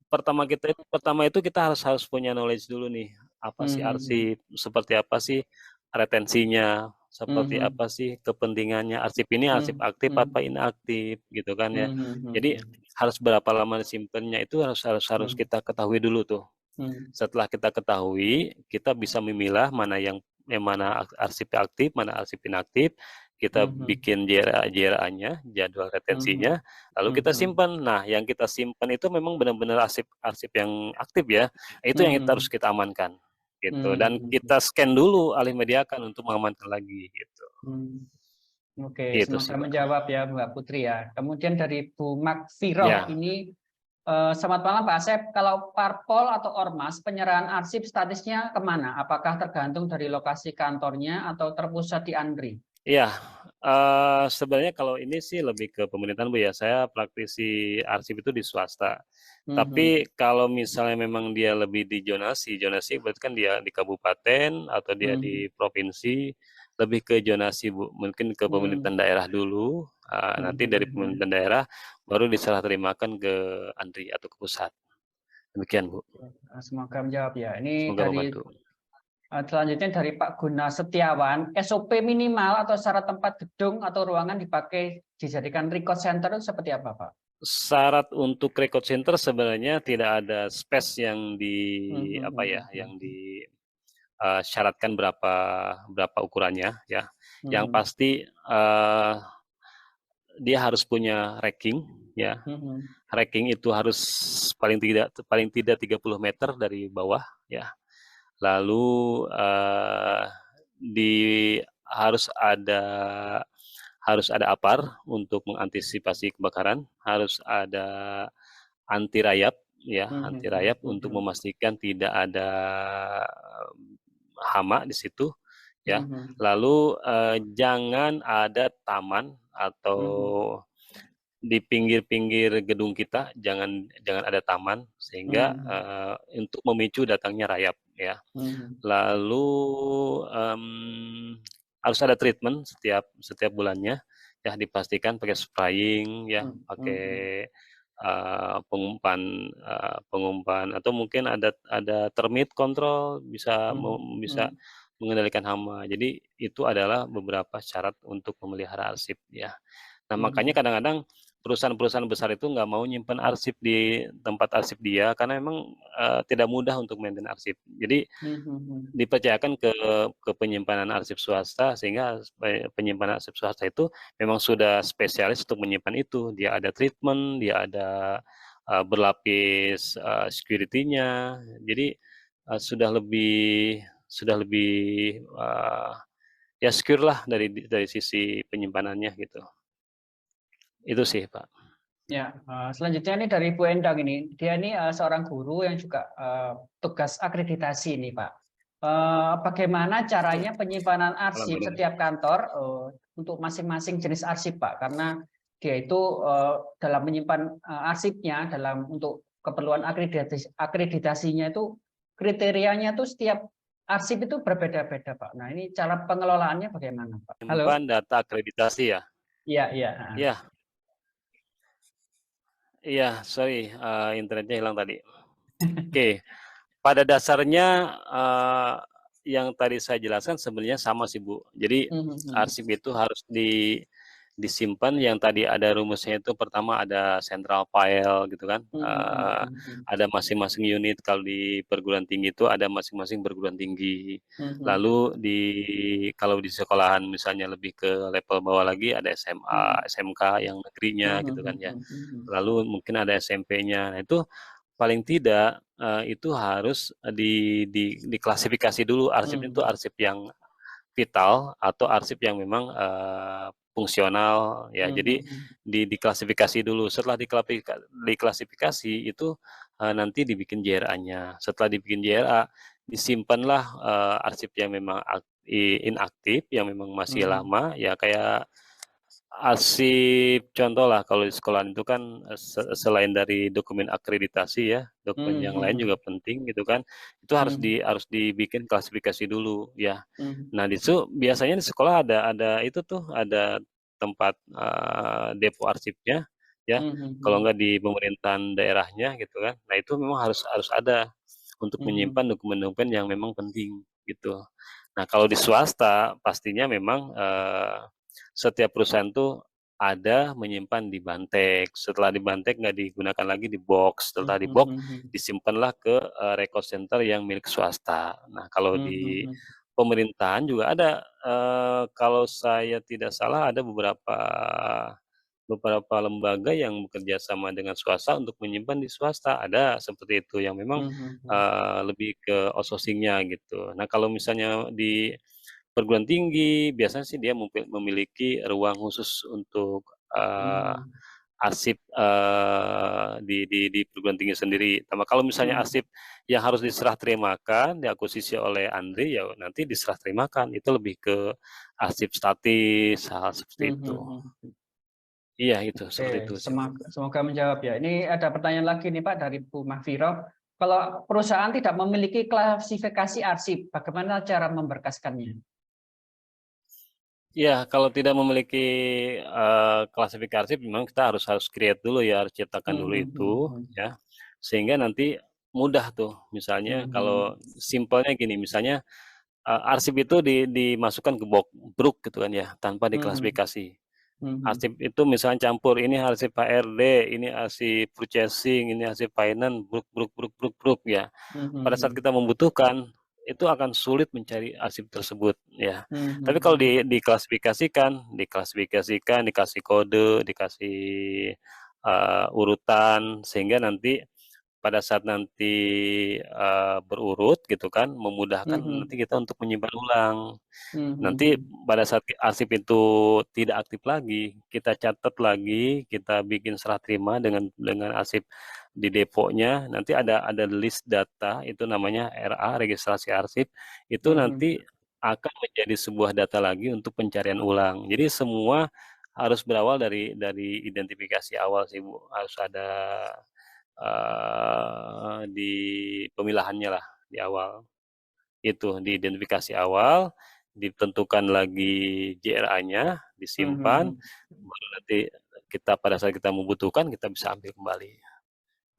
pertama itu kita harus harus punya knowledge dulu nih, apa sih Mhm. arsip, seperti apa sih retensinya, seperti Mhm. apa sih kepentingannya, arsip ini arsip Mhm. aktif apa Mhm. inaktif gitu kan ya. Mhm. Jadi Mhm. harus berapa lama disimpannya itu harus harus harus Mhm. kita ketahui dulu tuh. Mhm. Setelah kita ketahui, kita bisa memilah mana yang mana arsip aktif, mana arsip inaktif, kita Mhm. bikin JRA-nya, jadwal Mhm. retensinya, lalu kita Mhm. simpan. Nah, yang kita simpan itu memang benar-benar arsip-arsip yang aktif ya, itu yang kita harus Mhm. kita amankan, gitu. Dan Mhm. kita scan dulu, alih mediakan untuk mengamankan lagi, gitu. Mhm. Oke, Gitu semoga sih, Pak. menjawab ya Mbak Putri ya. Kemudian dari Bu Makfiroh Ya. ini, selamat malam Pak Asep. Kalau parpol atau ormas, penyerahan arsip statusnya kemana? Apakah tergantung dari lokasi kantornya atau terpusat di ANDRI? Iya, sebenarnya kalau ini sih lebih ke pemerintahan, Bu, ya. Saya praktisi arsip itu di swasta. Mhm. Tapi kalau misalnya memang dia lebih di zonasi, zonasi berarti kan dia di kabupaten atau dia Mhm. di provinsi, lebih ke zonasi, Bu. Mungkin ke Mhm. pemerintahan daerah dulu, nanti dari Mhm. Mhm. pemerintahan daerah baru diserah terimakan ke ANDRI atau ke pusat. Demikian, Bu. Semoga menjawab ya. Ini Semoga dari membantu. selanjutnya dari Pak Guna Setiawan, SOP minimal atau syarat tempat gedung atau ruangan dipakai dijadikan record center itu seperti apa, Pak? Syarat untuk record center sebenarnya tidak ada space yang Mhm. apa ya, Mhm. yang syaratkan berapa berapa ukurannya ya. Yang Mhm. pasti, dia harus punya racking ya. Mhm. Racking itu harus paling tidak 30 meter dari bawah ya. Lalu, di harus ada APAR untuk mengantisipasi kebakaran, harus ada anti rayap ya, Mhm. anti rayap untuk Mhm. memastikan tidak ada hama di situ ya. Mhm. Lalu, jangan ada taman atau Mhm. di pinggir-pinggir gedung kita jangan jangan ada taman sehingga, Mhm. untuk memicu datangnya rayap ya. Mhm. Lalu, harus ada treatment setiap setiap bulannya ya, dipastikan pakai spraying ya, Mhm. Mhm. pakai, pengumpan pengumpan atau mungkin ada termite control bisa Mhm. bisa Mhm. mengendalikan hama. Jadi itu adalah beberapa syarat untuk memelihara arsip ya. Nah, makanya Mhm. kadang-kadang perusahaan-perusahaan besar itu nggak mau nyimpan arsip di tempat arsip dia, karena memang, tidak mudah untuk maintain arsip. Jadi Mhm. dipercayakan ke penyimpanan arsip swasta, sehingga penyimpanan arsip swasta itu memang sudah spesialis untuk menyimpan itu. Dia ada treatment, dia ada, berlapis security-nya. Jadi sudah lebih ya secure lah dari sisi penyimpanannya gitu. Itu sih Pak. Ya, selanjutnya ini dari Bu Endang ini. Dia ini seorang guru yang juga tugas akreditasi ini, Pak. Bagaimana caranya penyimpanan arsip Alhamdulillah. setiap kantor untuk masing-masing jenis arsip, Pak? Karena dia itu dalam menyimpan arsipnya untuk keperluan akreditasinya itu kriterianya itu setiap arsip itu berbeda-beda, Pak. Nah, ini cara pengelolaannya bagaimana, Pak? Halo? Simpan data akreditasi ya? Iya, iya. Iya, iya, sorry, internetnya hilang tadi. Oke, pada dasarnya yang tadi saya jelaskan sebenarnya sama sih Bu. Jadi arsip itu harus disimpan yang tadi ada rumusnya itu pertama ada central file gitu kan. Ada masing-masing unit kalau di perguruan tinggi itu ada masing-masing perguruan tinggi. Lalu kalau di sekolahan misalnya lebih ke level bawah lagi ada SMA, SMK yang negerinya gitu kan ya. Lalu mungkin ada SMP-nya. Nah, itu paling tidak itu harus diklasifikasi dulu arsip itu arsip yang vital atau arsip yang memang fungsional ya. Jadi diklasifikasi dulu. Setelah diklasifikasi itu nanti dibikin JRA-nya. Setelah dibikin JRA, disimpanlah arsip yang memang inaktif, yang memang masih lama ya kayak arsip contoh lah kalau di sekolah itu kan selain dari dokumen akreditasi ya, dokumen yang lain juga penting gitu kan. Itu harus dibikin klasifikasi dulu ya. Nah, biasanya di sekolah ada itu tuh, ada tempat depo arsipnya ya. Kalau nggak di pemerintahan daerahnya gitu kan. Nah, itu memang harus ada untuk menyimpan dokumen-dokumen yang memang penting gitu. Nah, kalau di swasta pastinya memang setiap perusahaan tuh ada menyimpan di Bantek. Setelah di Bantek nggak digunakan lagi di box. Setelah di box disimpanlah ke record center yang milik swasta. Nah, kalau di pemerintahan juga ada, kalau saya tidak salah ada beberapa lembaga yang bekerja sama dengan swasta untuk menyimpan di swasta, ada seperti itu yang memang lebih ke outsourcing-nya gitu. Nah, kalau misalnya di perguruan tinggi biasanya sih dia memiliki ruang khusus untuk arsip di perguruan tinggi sendiri. Kalau misalnya arsip yang harus diserah terimakan, diakuisisi oleh Andri, ya nanti diserah terimakan. Itu lebih ke arsip statis, hal seperti itu. Iya itu, seperti itu sih. Semoga menjawab ya. Ini ada pertanyaan lagi nih Pak dari Bu Mahfiro. Kalau perusahaan tidak memiliki klasifikasi arsip, bagaimana cara memberkaskannya? Ya, kalau tidak memiliki klasifikasi, memang kita harus create dulu ya, harus ciptakan dulu itu, ya, sehingga nanti mudah tuh. Misalnya kalau simpelnya gini, misalnya arsip itu dimasukkan ke bruk gitu kan ya, tanpa diklasifikasi. Arsip itu misalnya campur, ini arsip HRD, ini arsip purchasing, ini arsip finance, bruk ya. Pada saat kita membutuhkan, itu akan sulit mencari arsip tersebut ya. Tapi kalau diklasifikasikan, dikasih kode, dikasih urutan, sehingga nanti pada saat nanti berurut gitu kan, memudahkan nanti kita untuk menyimpan ulang. Nanti pada saat arsip itu tidak aktif lagi, kita catat lagi, kita bikin serah terima dengan arsip di deponya, nanti ada list data, itu namanya RA, registrasi arsip, itu nanti akan menjadi sebuah data lagi untuk pencarian ulang. Jadi semua harus berawal dari identifikasi awal sih Bu, harus ada di pemilahannya lah di awal. Itu diidentifikasi awal, ditentukan lagi JRA-nya, disimpan, baru nanti pada saat kita membutuhkan kita bisa ambil kembali.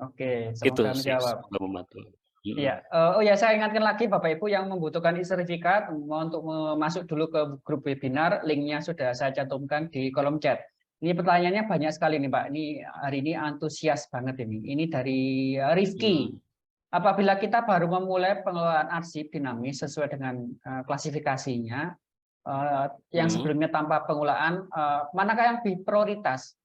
Oke, Itu semoga sih, menjawab. semoga membantu. Iya. Oh ya, saya ingatkan lagi Bapak Ibu yang membutuhkan e-sertifikat untuk masuk dulu ke grup webinar, linknya sudah saya cantumkan di kolom chat. Ini pertanyaannya banyak sekali nih Pak. Ini hari ini antusias banget ini. Ini dari Rifki. Apabila kita baru memulai pengelolaan arsip dinamis sesuai dengan klasifikasinya, yang sebelumnya tanpa pengelolaan, manakah yang lebih prioritas?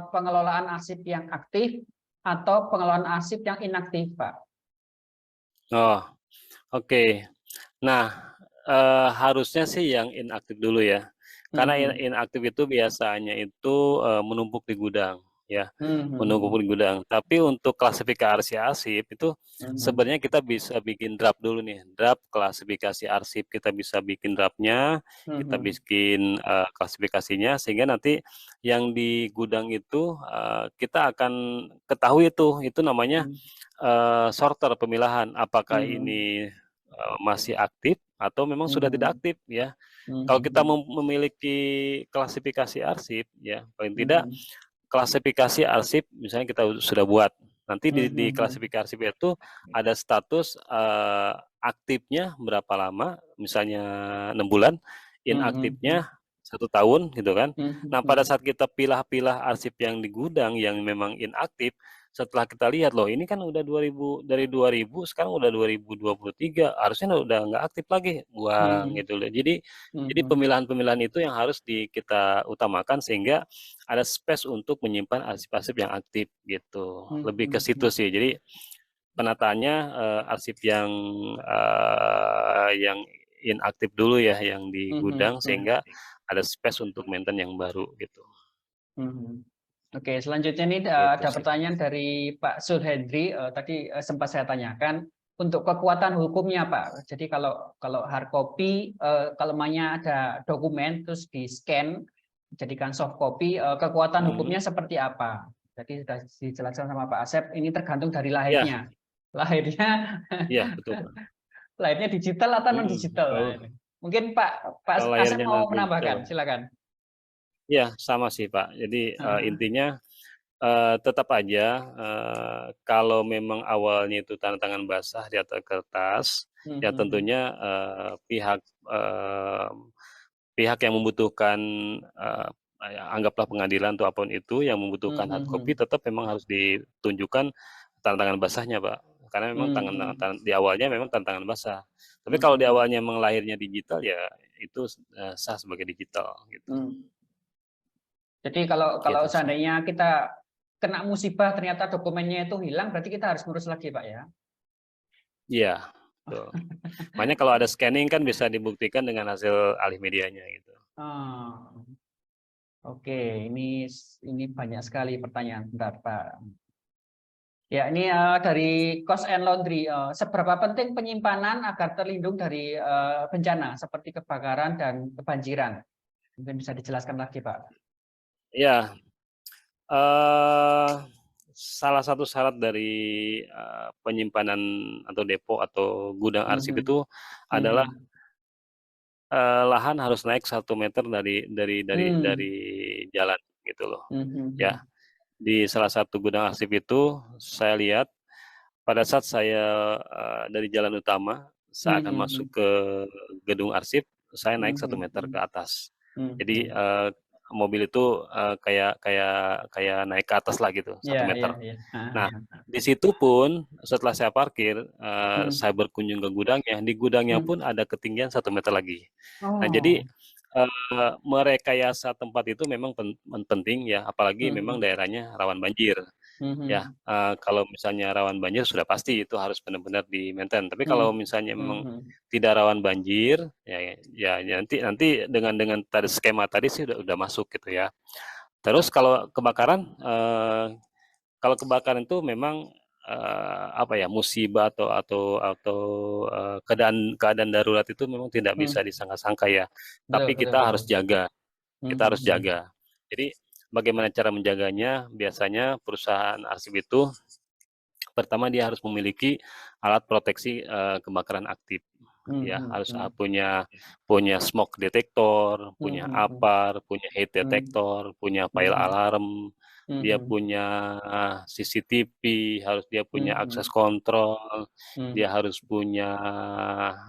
Pengelolaan arsip yang aktif atau pengelolaan arsip yang inaktif, Pak? Oh, oke. Nah, harusnya sih yang inaktif dulu ya. Karena Mhm. inaktif itu biasanya itu menumpuk di gudang, ya, menumpuk Mhm. di gudang. Tapi untuk klasifikasi arsip itu Mhm. sebenarnya kita bisa bikin draft dulu nih, draft klasifikasi arsip. Kita bisa bikin draftnya, kita Mhm. bikin klasifikasinya, sehingga nanti yang di gudang itu kita akan ketahui itu namanya Mhm. sorter pemilahan, apakah Mhm. ini masih aktif atau memang sudah tidak Mhm. aktif ya. Kalau kita Mhm. memiliki klasifikasi arsip ya, paling tidak Mhm. klasifikasi arsip misalnya kita sudah buat, nanti di Mhm. klasifikasi itu ada status aktifnya berapa lama, misalnya 6 bulan, Mhm. inaktifnya 1 tahun gitu kan. Nah, pada Mhm. saat kita pilah-pilah arsip yang di gudang yang memang inaktif, setelah kita lihat, loh ini kan udah 2000, dari 2000 sekarang udah 2023, harusnya udah nggak aktif lagi, buang Mhm. gitu loh. Jadi Mhm. pemilahan-pemilahan itu yang harus kita utamakan sehingga ada space untuk menyimpan arsip-arsip yang aktif gitu, lebih ke Mhm. situ sih. Jadi penataannya arsip yang inaktif dulu ya, yang di Mhm. gudang Mhm. sehingga ada space untuk maintain yang baru gitu. Mhm. Oke, selanjutnya nih Gitu ada sih. pertanyaan dari Pak Sulhendri. Tadi sempat saya tanyakan untuk kekuatan hukumnya, Pak. Jadi kalau hard copy, kalau namanya ada dokumen terus di scan, jadikan soft copy, kekuatan Mhm. hukumnya seperti apa? Jadi sudah dijelaskan sama Pak Asep. Ini tergantung dari Iya, lahirnya. Lahirnya, iya betul, Pak. lahirnya digital atau non Mhm. digital. Nah, Kalau ini. Mungkin kalau Pak Asep layarnya non mau digital. menambahkan, silakan. Iya, sama sih, Pak. Jadi Heeh. intinya tetap aja, kalau memang awalnya itu tanda tangan basah di atas kertas, ya Mhm. tentunya, eee, pihak yang membutuhkan, ya anggaplah pengadilan atau apapun itu yang membutuhkan hard copy Mhm. tetap memang harus ditunjukkan tanda tangan basahnya, Pak. Karena memang Mhm. di awalnya memang tanda tangan basah. Tapi kalau di Mhm. awalnya memang lahirnya digital, ya itu sah sebagai digital, gitu. Mhm. Jadi kalau kalau Gitu sih. seandainya kita kena musibah ternyata dokumennya itu hilang, berarti kita harus ngurus lagi, Pak, ya? Iya, betul. Makanya kalau ada scanning kan bisa dibuktikan dengan hasil alih medianya gitu. Oh, oke. Ini banyak sekali pertanyaan. Bentar, Pak. Ya, ini dari Cost and Laundry. Seberapa penting penyimpanan agar terlindung dari bencana seperti kebakaran dan kebanjiran? Mungkin bisa dijelaskan lagi, Pak. Iya, eee, salah satu syarat dari penyimpanan atau depo atau gudang arsip Mhm. itu adalah Mhm. lahan harus naik 1 meter dari Mmm. jalan gitu loh. Ya, Mhm. di salah satu gudang arsip itu saya lihat pada saat saya dari jalan utama, saya akan masuk Mhm. ke gedung arsip, saya naik Mhm. 1 meter ke Mhm. atas. Jadi Mhm. mobil itu kayak kayak kayak naik ke atas lah gitu, Iya, satu iya, meter. iya. Heeh, Nah, heeh. di situ pun setelah saya parkir, Mhm. saya berkunjung ke gudangnya, di gudangnya Mhm. pun ada ketinggian 1 meter lagi. Nah, jadi Oh. merekayasa tempat itu memang penting ya, apalagi memang Mhm. daerahnya rawan banjir. Ya, Mhm. kalau misalnya rawan banjir sudah pasti itu harus benar-benar di-maintain. Tapi kalau Mhm. misalnya memang Mhm. tidak rawan banjir, ya nanti nanti dengan tadi skema tadi sih udah masuk gitu ya. Terus kalau kebakaran itu memang, apa ya, musibah atau keadaan keadaan darurat itu memang tidak bisa Mhm. disangka-sangka ya, Betul, tapi betul, kita betul. harus jaga. Kita Mhm. harus Mhm. jaga. Jadi bagaimana cara menjaganya? Biasanya perusahaan arsip itu pertama dia harus memiliki alat proteksi kebakaran aktif. Ya, Mhm. harus Mhm. punya smoke detector, punya Mhm. Mhm. APAR, punya heat Mhm. detector, punya fire Mhm. alarm, dia Mhm. punya CCTV, harus dia punya akses Mhm. kontrol, dia Mhm. harus punya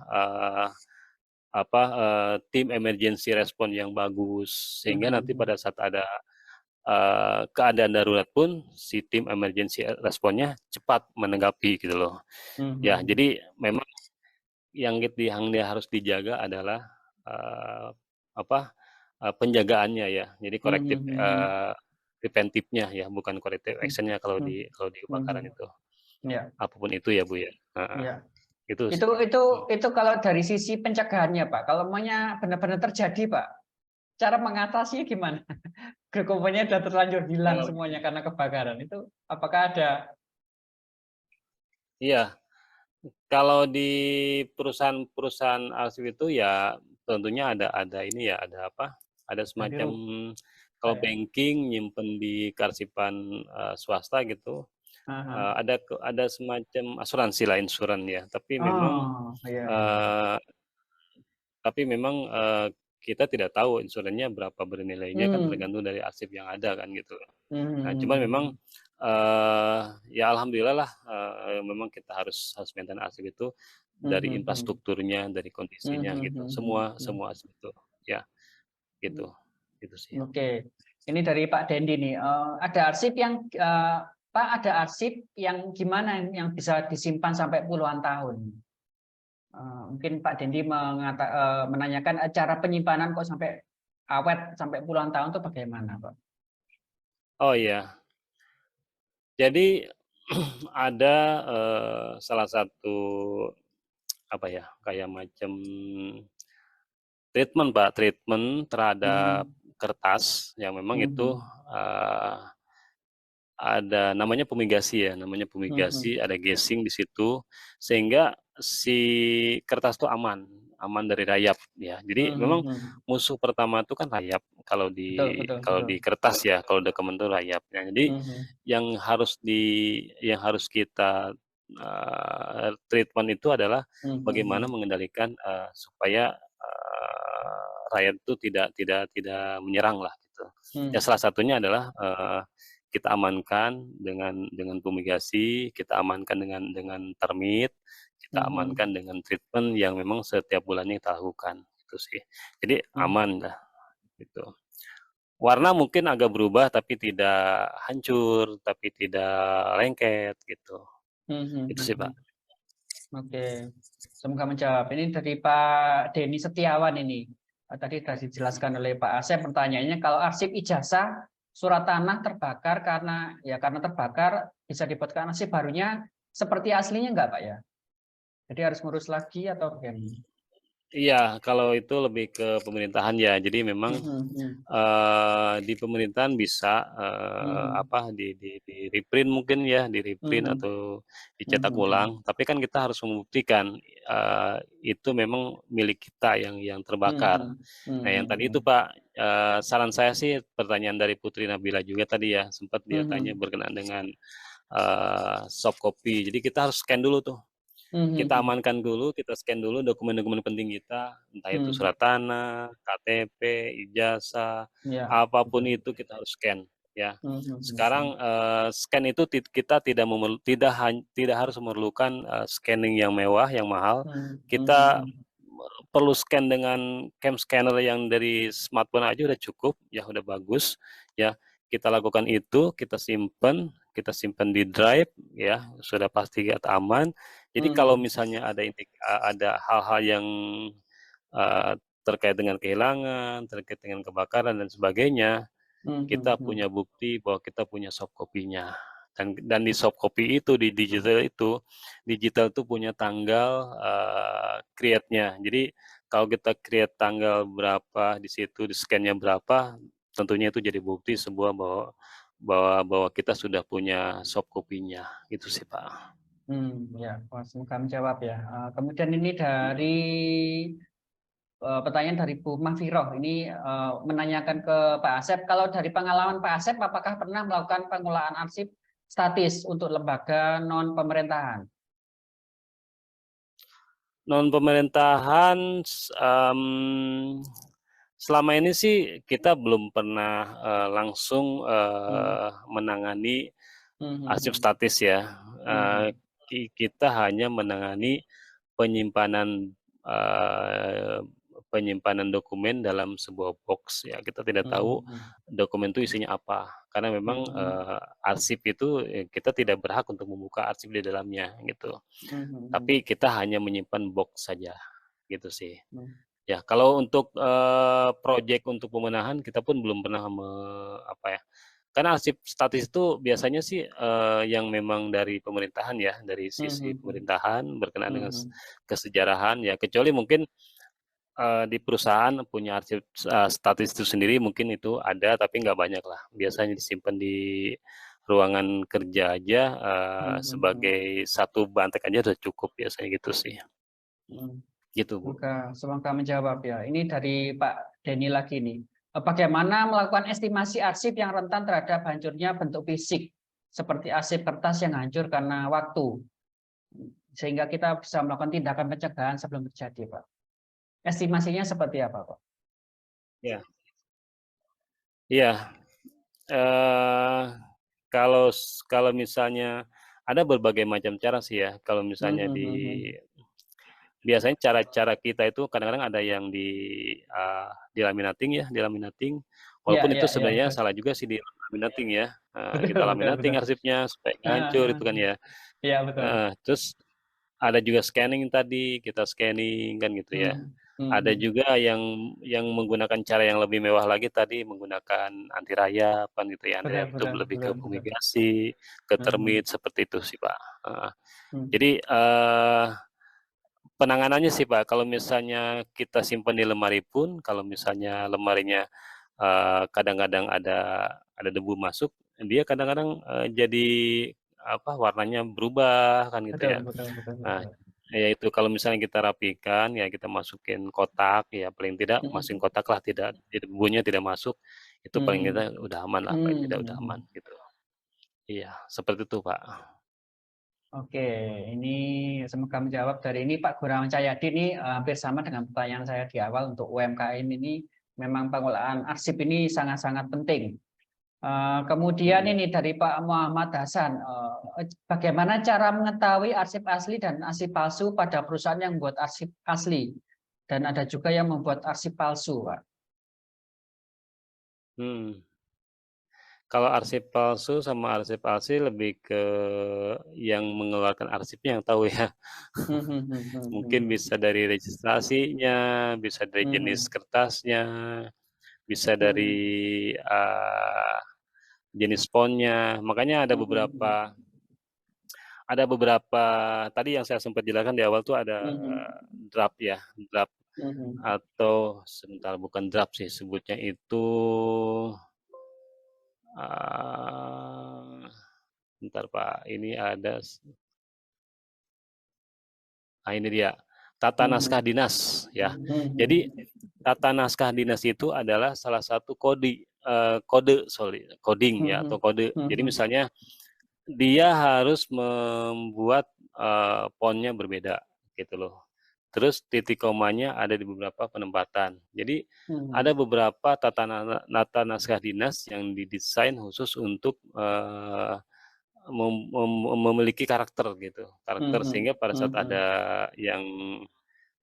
eee, apa, tim emergency response yang bagus, sehingga nanti Mhm. pada saat ada keadaan darurat pun si tim emergency response-nya cepat menanggapi gitu loh. Ya, Mhm. jadi memang yang dia harus dijaga adalah, eee, apa, penjagaannya ya. Jadi Mhm. korektif, Mhm. preventifnya ya, bukan corrective Hmm, action-nya kalau hmm, di kebakaran hmm. itu. Ya, Apapun itu ya, Bu, ya. Heeh, ya. itu Itu sih, Pak. itu itu kalau dari sisi pencegahannya, Pak. Kalau maunya benar-benar terjadi, Pak, cara mengatasinya gimana? Dokumennya udah terlanjur hilang Kalau semuanya karena kebakaran. Itu apakah ada? iya, kalau di perusahaan-perusahaan arsip itu ya tentunya ada ini ya, ada apa, ada Ganti semacam kalau saya. banking nyimpen di kearsipan, swasta gitu, Aha. ada semacam asuransi lah, insuran ya, Oh, iya, iya. tapi memang, kita tidak tahu insurannya berapa bernilainya kan Hmm. tergantung dari arsip yang ada kan gitu. Nah, cuman memang, Hmm. ya alhamdulillah lah, memang kita harus maintain arsip itu dari Hmm. infrastrukturnya, dari Hmm. kondisinya gitu, Hmm. semua semua arsip itu, ya Hmm. gitu, itu sih. Oke, ini dari Pak Dendi nih. Ada arsip yang Pak, ada arsip yang gimana yang bisa disimpan sampai puluhan tahun? Mungkin Pak Dendi menanyakan cara penyimpanan kok sampai awet sampai puluhan tahun itu bagaimana, Pak? Oh iya, jadi ada, salah satu apa ya, kayak macam treatment Pak, treatment terhadap Hmm. kertas yang memang itu, Hmm. eee, ada namanya fumigasi ya, namanya Hmm. fumigasi, ada gasing di situ, sehingga si kertas itu aman dari rayap ya. Jadi memang Hmm. musuh pertama itu kan rayap Betul, betul, kalau betul. di kertas ya, kalau dokumen itu rayap. Nah, jadi Hmm. yang harus kita, treatment itu adalah bagaimana Hmm. mengendalikan, supaya, rayap itu tidak menyerang lah gitu. Ya Hmm. salah satunya adalah, kita amankan dengan fumigasi, kita amankan dengan termit, kita Hmm. amankan dengan treatment yang memang setiap bulannya kita lakukan, itu sih. Jadi Hmm. aman dah, gitu. Warna mungkin agak berubah tapi tidak hancur, tapi tidak lengket, gitu. Hmm. Itu sih, Pak. Hmm. Oke, semoga menjawab. Ini dari Pak Denny Setiawan ini. Tadi sudah dijelaskan oleh Pak Asep. Pertanyaannya, kalau arsip ijazah surat tanah terbakar karena terbakar bisa dibuatkan arsip barunya seperti aslinya enggak, Pak ya? Jadi harus ngurus lagi atau bagaimana? Iya, kalau itu lebih ke pemerintahan ya. Jadi memang, Mhm. di pemerintahan bisa, Mhm. apa, di-reprint mungkin ya, di-reprint Mhm. atau dicetak Mhm. ulang, tapi kan kita harus membuktikan, itu memang milik kita yang terbakar. Mhm. Nah, yang tadi itu Mhm. Pak, saran saya sih pertanyaan dari Putri Nabila juga tadi ya, sempat dia tanya Mhm. berkenaan dengan, soft copy. Jadi kita harus scan dulu tuh. Kita Mhm. amankan dulu, kita scan dulu dokumen-dokumen penting kita, entah itu surat Mhm. tanah, KTP, ijazah, Ya, apapun betul. itu kita harus scan, ya. Mhm. Sekarang, scan itu kita tidak harus memerlukan, scanning yang mewah, yang mahal. Mhm. Kita Mhm. perlu scan dengan cam scanner yang dari smartphone aja udah cukup, ya udah bagus, ya. Kita lakukan itu, kita simpan di drive, ya, sudah pasti aman. Jadi kalau Mhm. misalnya ada hal-hal yang, terkait dengan kehilangan, terkait dengan kebakaran dan sebagainya, kita Mhm. punya bukti bahwa kita punya soft copy-nya. Dan di soft copy itu, digital itu punya tanggal, create-nya. Jadi kalau kita create tanggal berapa di situ, di scan-nya berapa, tentunya itu jadi bukti sebuah bahwa bahwa bahwa kita sudah punya soft copy-nya, itu sih, Pak. Ya, wah, semoga menjawab ya. Kemudian ini dari pertanyaan dari Bu Mahfiroh ini menanyakan ke Pak Asep, kalau dari pengalaman Pak Asep, apakah pernah melakukan pengelolaan arsip statis untuk lembaga non pemerintahan? Non-pemerintahan, selama ini sih kita belum pernah, langsung, Hmm. menangani arsip Hmm. statis ya, Hmm. kita hanya menangani penyimpanan, eee, penyimpanan dokumen dalam sebuah box ya, kita tidak tahu Hmm. dokumen itu isinya apa. Karena memang, Hmm. arsip itu, kita tidak berhak untuk membuka arsip di dalamnya gitu. Hmm. Tapi kita hanya menyimpan box saja, gitu sih. Hmm. Ya, kalau untuk, projek untuk pemenahan kita pun belum pernah apa ya, karena arsip statis itu biasanya sih, yang memang dari pemerintahan ya, dari sisi Mhm, pemerintahan berkenaan dengan mhm, kesejarahan ya, kecuali mungkin, di perusahaan punya arsip, statis itu sendiri mungkin itu ada, tapi nggak banyak lah. Biasanya disimpan di ruangan kerja aja, mhm, mhm, sebagai satu bantek aja udah cukup biasanya gitu sih, mhm. gitu Bu. Semoga semoga menjawab ya. Ini dari Pak Denny lagi nih. Bagaimana melakukan estimasi arsip yang rentan terhadap hancurnya bentuk fisik seperti arsip kertas yang hancur karena waktu, sehingga kita bisa melakukan tindakan pencegahan sebelum terjadi, Pak. Estimasinya seperti apa, Pak? Iya iya, eee, kalau misalnya ada berbagai macam cara sih ya, kalau misalnya Mhm, mhm. biasanya cara-cara kita itu kadang-kadang ada yang di-laminating ya, di-laminating, Iya, walaupun iya, itu iya, sebenarnya betul. salah juga sih di-laminating ya, kita Betul, betul, laminating betul. arsipnya supaya nggak Heeh, hancur heeh. itu kan ya, Iya, betul. terus ada juga scanning tadi, kita scanning kan gitu ya. Mhm, Ada mhm. juga yang menggunakan cara yang lebih mewah lagi tadi, menggunakan anti rayap kan gitu ya, anti Betul, rayap itu betul, lebih ke betul, betul. fumigasi, ke Mhm, termit, seperti itu sih, Pak, heeh. mhm. Jadi, penanganannya sih, Pak, kalau misalnya kita simpan di lemari pun, kalau misalnya lemarinya, kadang-kadang ada debu masuk, dia kadang-kadang, jadi apa, warnanya berubah kan gitu Betul, ya. betul, betul, Nah, betul. ya itu kalau misalnya kita rapikan, ya kita masukin kotak, ya paling tidak masukin Mhm, kotak lah, tidak debunya tidak masuk, itu paling mhm, tidak udah aman lah, paling mhm, tidak udah aman mhm. gitu. Iya, seperti itu, Pak. Oke, ini semoga menjawab. Dari ini Pak Gunawan Cahyadi ini hampir sama dengan pertanyaan saya di awal untuk UMKM ini memang pengolahan arsip ini sangat-sangat penting. Kemudian Mhm. ini dari Pak Muhammad Hasan, bagaimana cara mengetahui arsip asli dan arsip palsu pada perusahaan yang membuat arsip asli dan ada juga yang membuat arsip palsu, Pak. Hmm. Kalau arsip palsu sama arsip asli lebih ke yang mengeluarkan arsipnya yang tahu ya. Hmm, hmm, hmm, hmm, Mungkin hmm, bisa dari registrasinya, bisa dari jenis hmm, kertasnya, bisa dari, hmm, eee, jenis fonnya. Makanya hmm, hmm, ada beberapa tadi yang saya sempat jelaskan di awal tuh ada hmm, hmm, draft ya, draft hmm, hmm. atau sebentar bukan draft sih sebutnya itu, eee, bentar Pak, ini ada ini dia, tata Hmm, naskah dinas ya. hmm, hmm, Jadi tata naskah dinas itu adalah salah satu kode sorry, coding ya hmm, atau kode. hmm, Jadi hmm, misalnya dia harus membuat, font-nya berbeda gitu loh. Terus titik komanya ada di beberapa penempatan. Jadi hmm, ada beberapa tata naskah dinas yang didesain khusus untuk, memiliki karakter gitu, karakter hmm, sehingga pada saat hmm, ada yang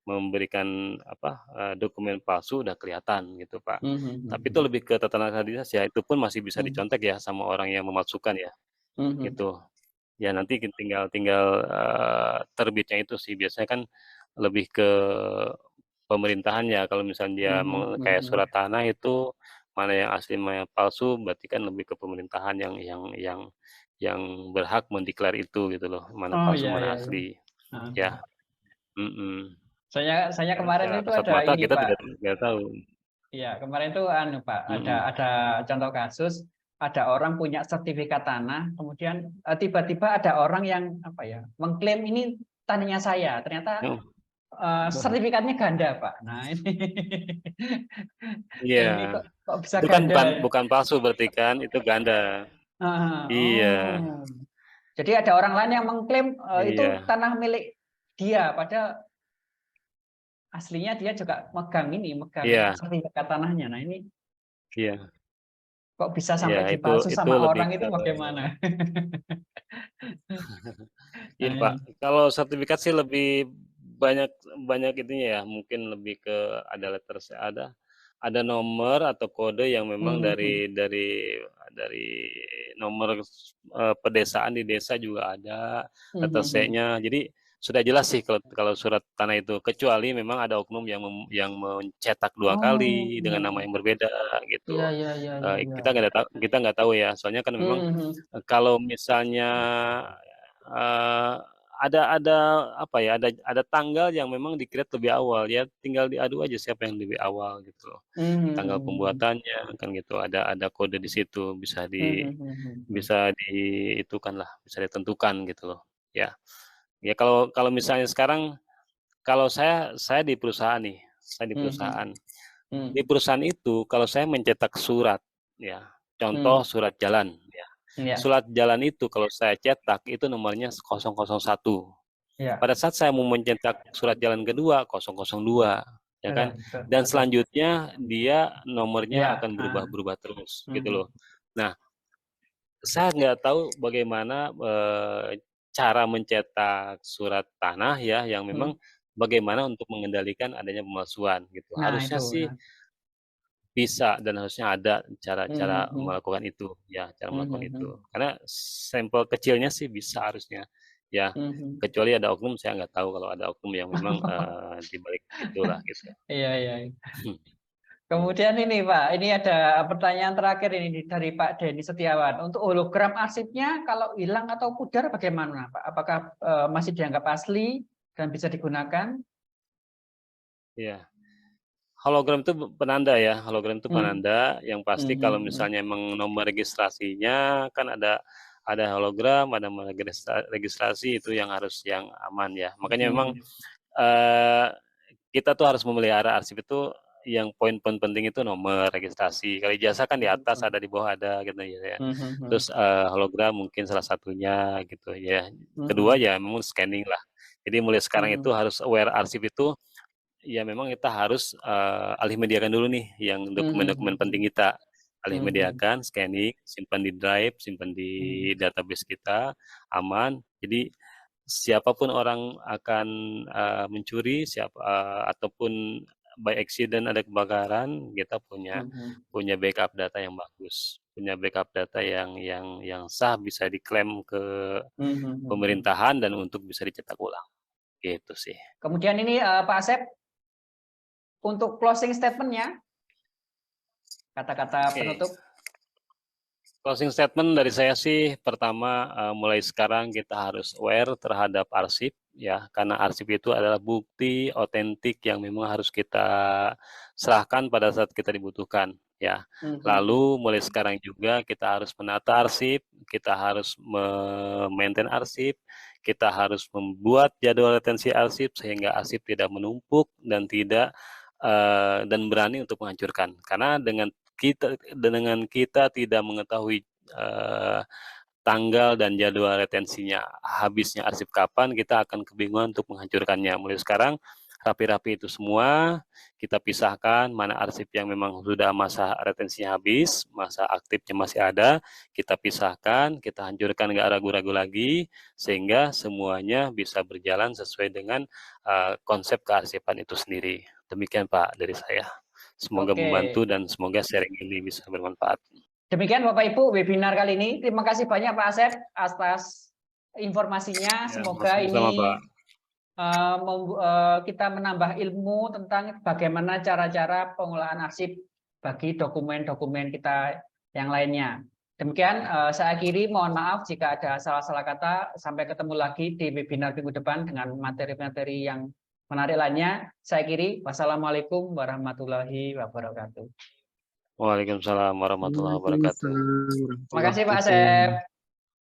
memberikan apa, dokumen palsu udah kelihatan gitu, Pak. hmm, Tapi hmm, itu lebih ke tata naskah dinas ya, itu pun masih bisa hmm, dicontek ya sama orang yang memalsukan ya, hmm, hmm, gitu. Ya nanti tinggal tinggal, terbitnya itu sih, biasanya kan lebih ke pemerintahan ya, kalau misalnya dia hmm, hmm, kayak hmm. surat tanah itu, mana yang asli, mana yang palsu, berarti kan lebih ke pemerintahan yang berhak mendeklar itu gitu loh, mana Oh palsu, iya, mana iya, iya. asli, Ah, ya, mhm. saya Kan kemarin secara itu kasat ada mata ini kita Pak. tidak tahu. Iya, kemarin itu anu Pak, Mhm. ada contoh kasus, ada orang punya sertifikat tanah, kemudian tiba-tiba ada orang yang apa ya, mengklaim ini tanahnya saya, ternyata Oh, sertifikatnya ganda Pak. Nah ini, iya. ini kok bisa Itu kan ganda bukan ya? bukan palsu berarti kan, itu ganda. Iya Oh, jadi ada orang lain yang mengklaim itu iya tanah milik dia, padahal aslinya dia juga megang ini, megang iya sertifikat tanahnya. Nah ini iya kok bisa iya, sampai dipalsu itu sama lebih orang ke itu bagaimana? ini, Nah, Pak, ini. kalau sertifikat sih lebih banyak banyak itunya ya, mungkin lebih ke ada letters ada nomor atau kode yang memang Mhm, dari nomor, pedesaan di desa juga ada, mhm, letter mhm, C-nya. Jadi sudah jelas sih kalau surat tanah itu, kecuali memang ada oknum yang mencetak 2 Oh, kali dengan iya nama iya. yang berbeda Iya gitu. iya iya iya iya. Kita nggak tahu ya, soalnya kan memang, Mhm mhm. kalau misalnya, eee, ada apa ya, ada tanggal yang memang di-create lebih awal, ya tinggal diadu aja siapa yang lebih awal gitu loh. Mmm, Tanggal mhm mhm. pembuatannya kan gitu, ada kode di situ, Mhm mhm mhm. bisa diitukanlah, bisa ditentukan gitu loh, ya. Ya kalau kalau misalnya sekarang, kalau saya di perusahaan nih, saya di Mhm perusahaan. Di mhm. perusahaan itu kalau saya mencetak surat, ya, contoh Mmm, surat jalan, ya. iya Surat jalan itu kalau saya cetak itu nomornya 001. iya. Pada saat saya mau mencetak surat jalan kedua, 002, ya Betul kan. betul Dan betul. selanjutnya dia nomornya Iya, akan heeh. berubah-berubah terus, gitu loh. Mhm. Nah, saya nggak tahu bagaimana, cara mencetak surat tanah ya, yang memang Mhm. bagaimana untuk mengendalikan adanya pemalsuan gitu. Nah Harusnya itu, sih nah. bisa dan harusnya ada Mhm cara-cara mhm. melakukan itu, ya, cara Mhm melakukan itu. mhm. Karena sampel kecilnya sih bisa harusnya, ya. Mhm. Kecuali ada oknum, saya nggak tahu kalau ada oknum yang memang, di balik itulah gitu. Iya iya iya. Kemudian ini Pak, ini ada pertanyaan terakhir ini dari Pak Denny Setiawan. Untuk hologram arsipnya kalau hilang atau pudar bagaimana Pak? Apakah, masih dianggap asli dan bisa digunakan? Iya. Hologram itu penanda ya, hologram itu Mmm, penanda, yang pasti kalau mhm mhm. misalnya emang nomor registrasinya kan ada hologram, ada nomor registrasi itu yang aman ya. Makanya memang, Mhm eee, kita tuh harus memelihara arsip itu, yang poin-poin penting itu nomor registrasi. Kalau ijazah kan di atas mhm. ada, di bawah ada gitu ya. Mhm mhm. Terus, hologram mungkin salah satunya gitu ya. Kedua Mhm. ya memang scanning lah. Jadi mulai sekarang itu Mhm. harus aware arsip itu. Ya memang kita harus, alih mediakan dulu nih yang Mhm dokumen-dokumen mhm. penting kita. Alih Mhm. mediakan, scanning, simpan di drive, simpan Mhm. di database kita, aman. Jadi siapapun orang akan, mencuri, ataupun by accident ada kebakaran, kita punya Mhm. punya backup data yang bagus, punya backup data yang sah, bisa diklaim ke Mhm mhm mhm. pemerintahan dan untuk bisa dicetak ulang, gitu sih. Kemudian ini, Pak Asep, untuk closing statement-nya, kata-kata Oke. penutup. Closing statement dari saya sih, pertama, mulai sekarang kita harus aware terhadap arsip, ya, karena arsip itu adalah bukti otentik yang memang harus kita serahkan pada saat kita dibutuhkan, ya. Mhm mhm. Lalu mulai sekarang juga kita harus menata arsip, kita harus me-maintain arsip, kita harus membuat jadwal retensi arsip sehingga arsip tidak menumpuk dan berani untuk menghancurkan. Karena dengan kita tidak mengetahui, tanggal dan jadwal retensinya, habisnya arsip kapan, kita akan kebingungan untuk menghancurkannya. Mulai sekarang, rapi-rapi itu semua, kita pisahkan mana arsip yang memang sudah masa retensinya habis, masa aktifnya masih ada, kita pisahkan, kita hancurkan, nggak ragu-ragu lagi, sehingga semuanya bisa berjalan sesuai dengan, konsep kearsipan itu sendiri. Demikian Pak dari saya. Semoga Oke. membantu dan semoga sharing ini bisa bermanfaat. Demikian Bapak Ibu webinar kali ini. Terima kasih banyak Pak Asep atas informasinya. Ya, Semoga sama-sama Pak. ini kita menambah ilmu tentang bagaimana cara-cara pengolahan arsip bagi dokumen-dokumen kita yang lainnya. Demikian saya akhiri. Mohon maaf jika ada salah-salah kata. Sampai ketemu lagi di webinar minggu depan dengan materi-materi yang menarik lainnya. Saya akhiri. Wassalamualaikum warahmatullahi wabarakatuh. Waalaikumsalam warahmatullahi wabarakatuh. Waalaikumsalam Terima warahmatullahi kasih Pak wabarakatuh. Asep.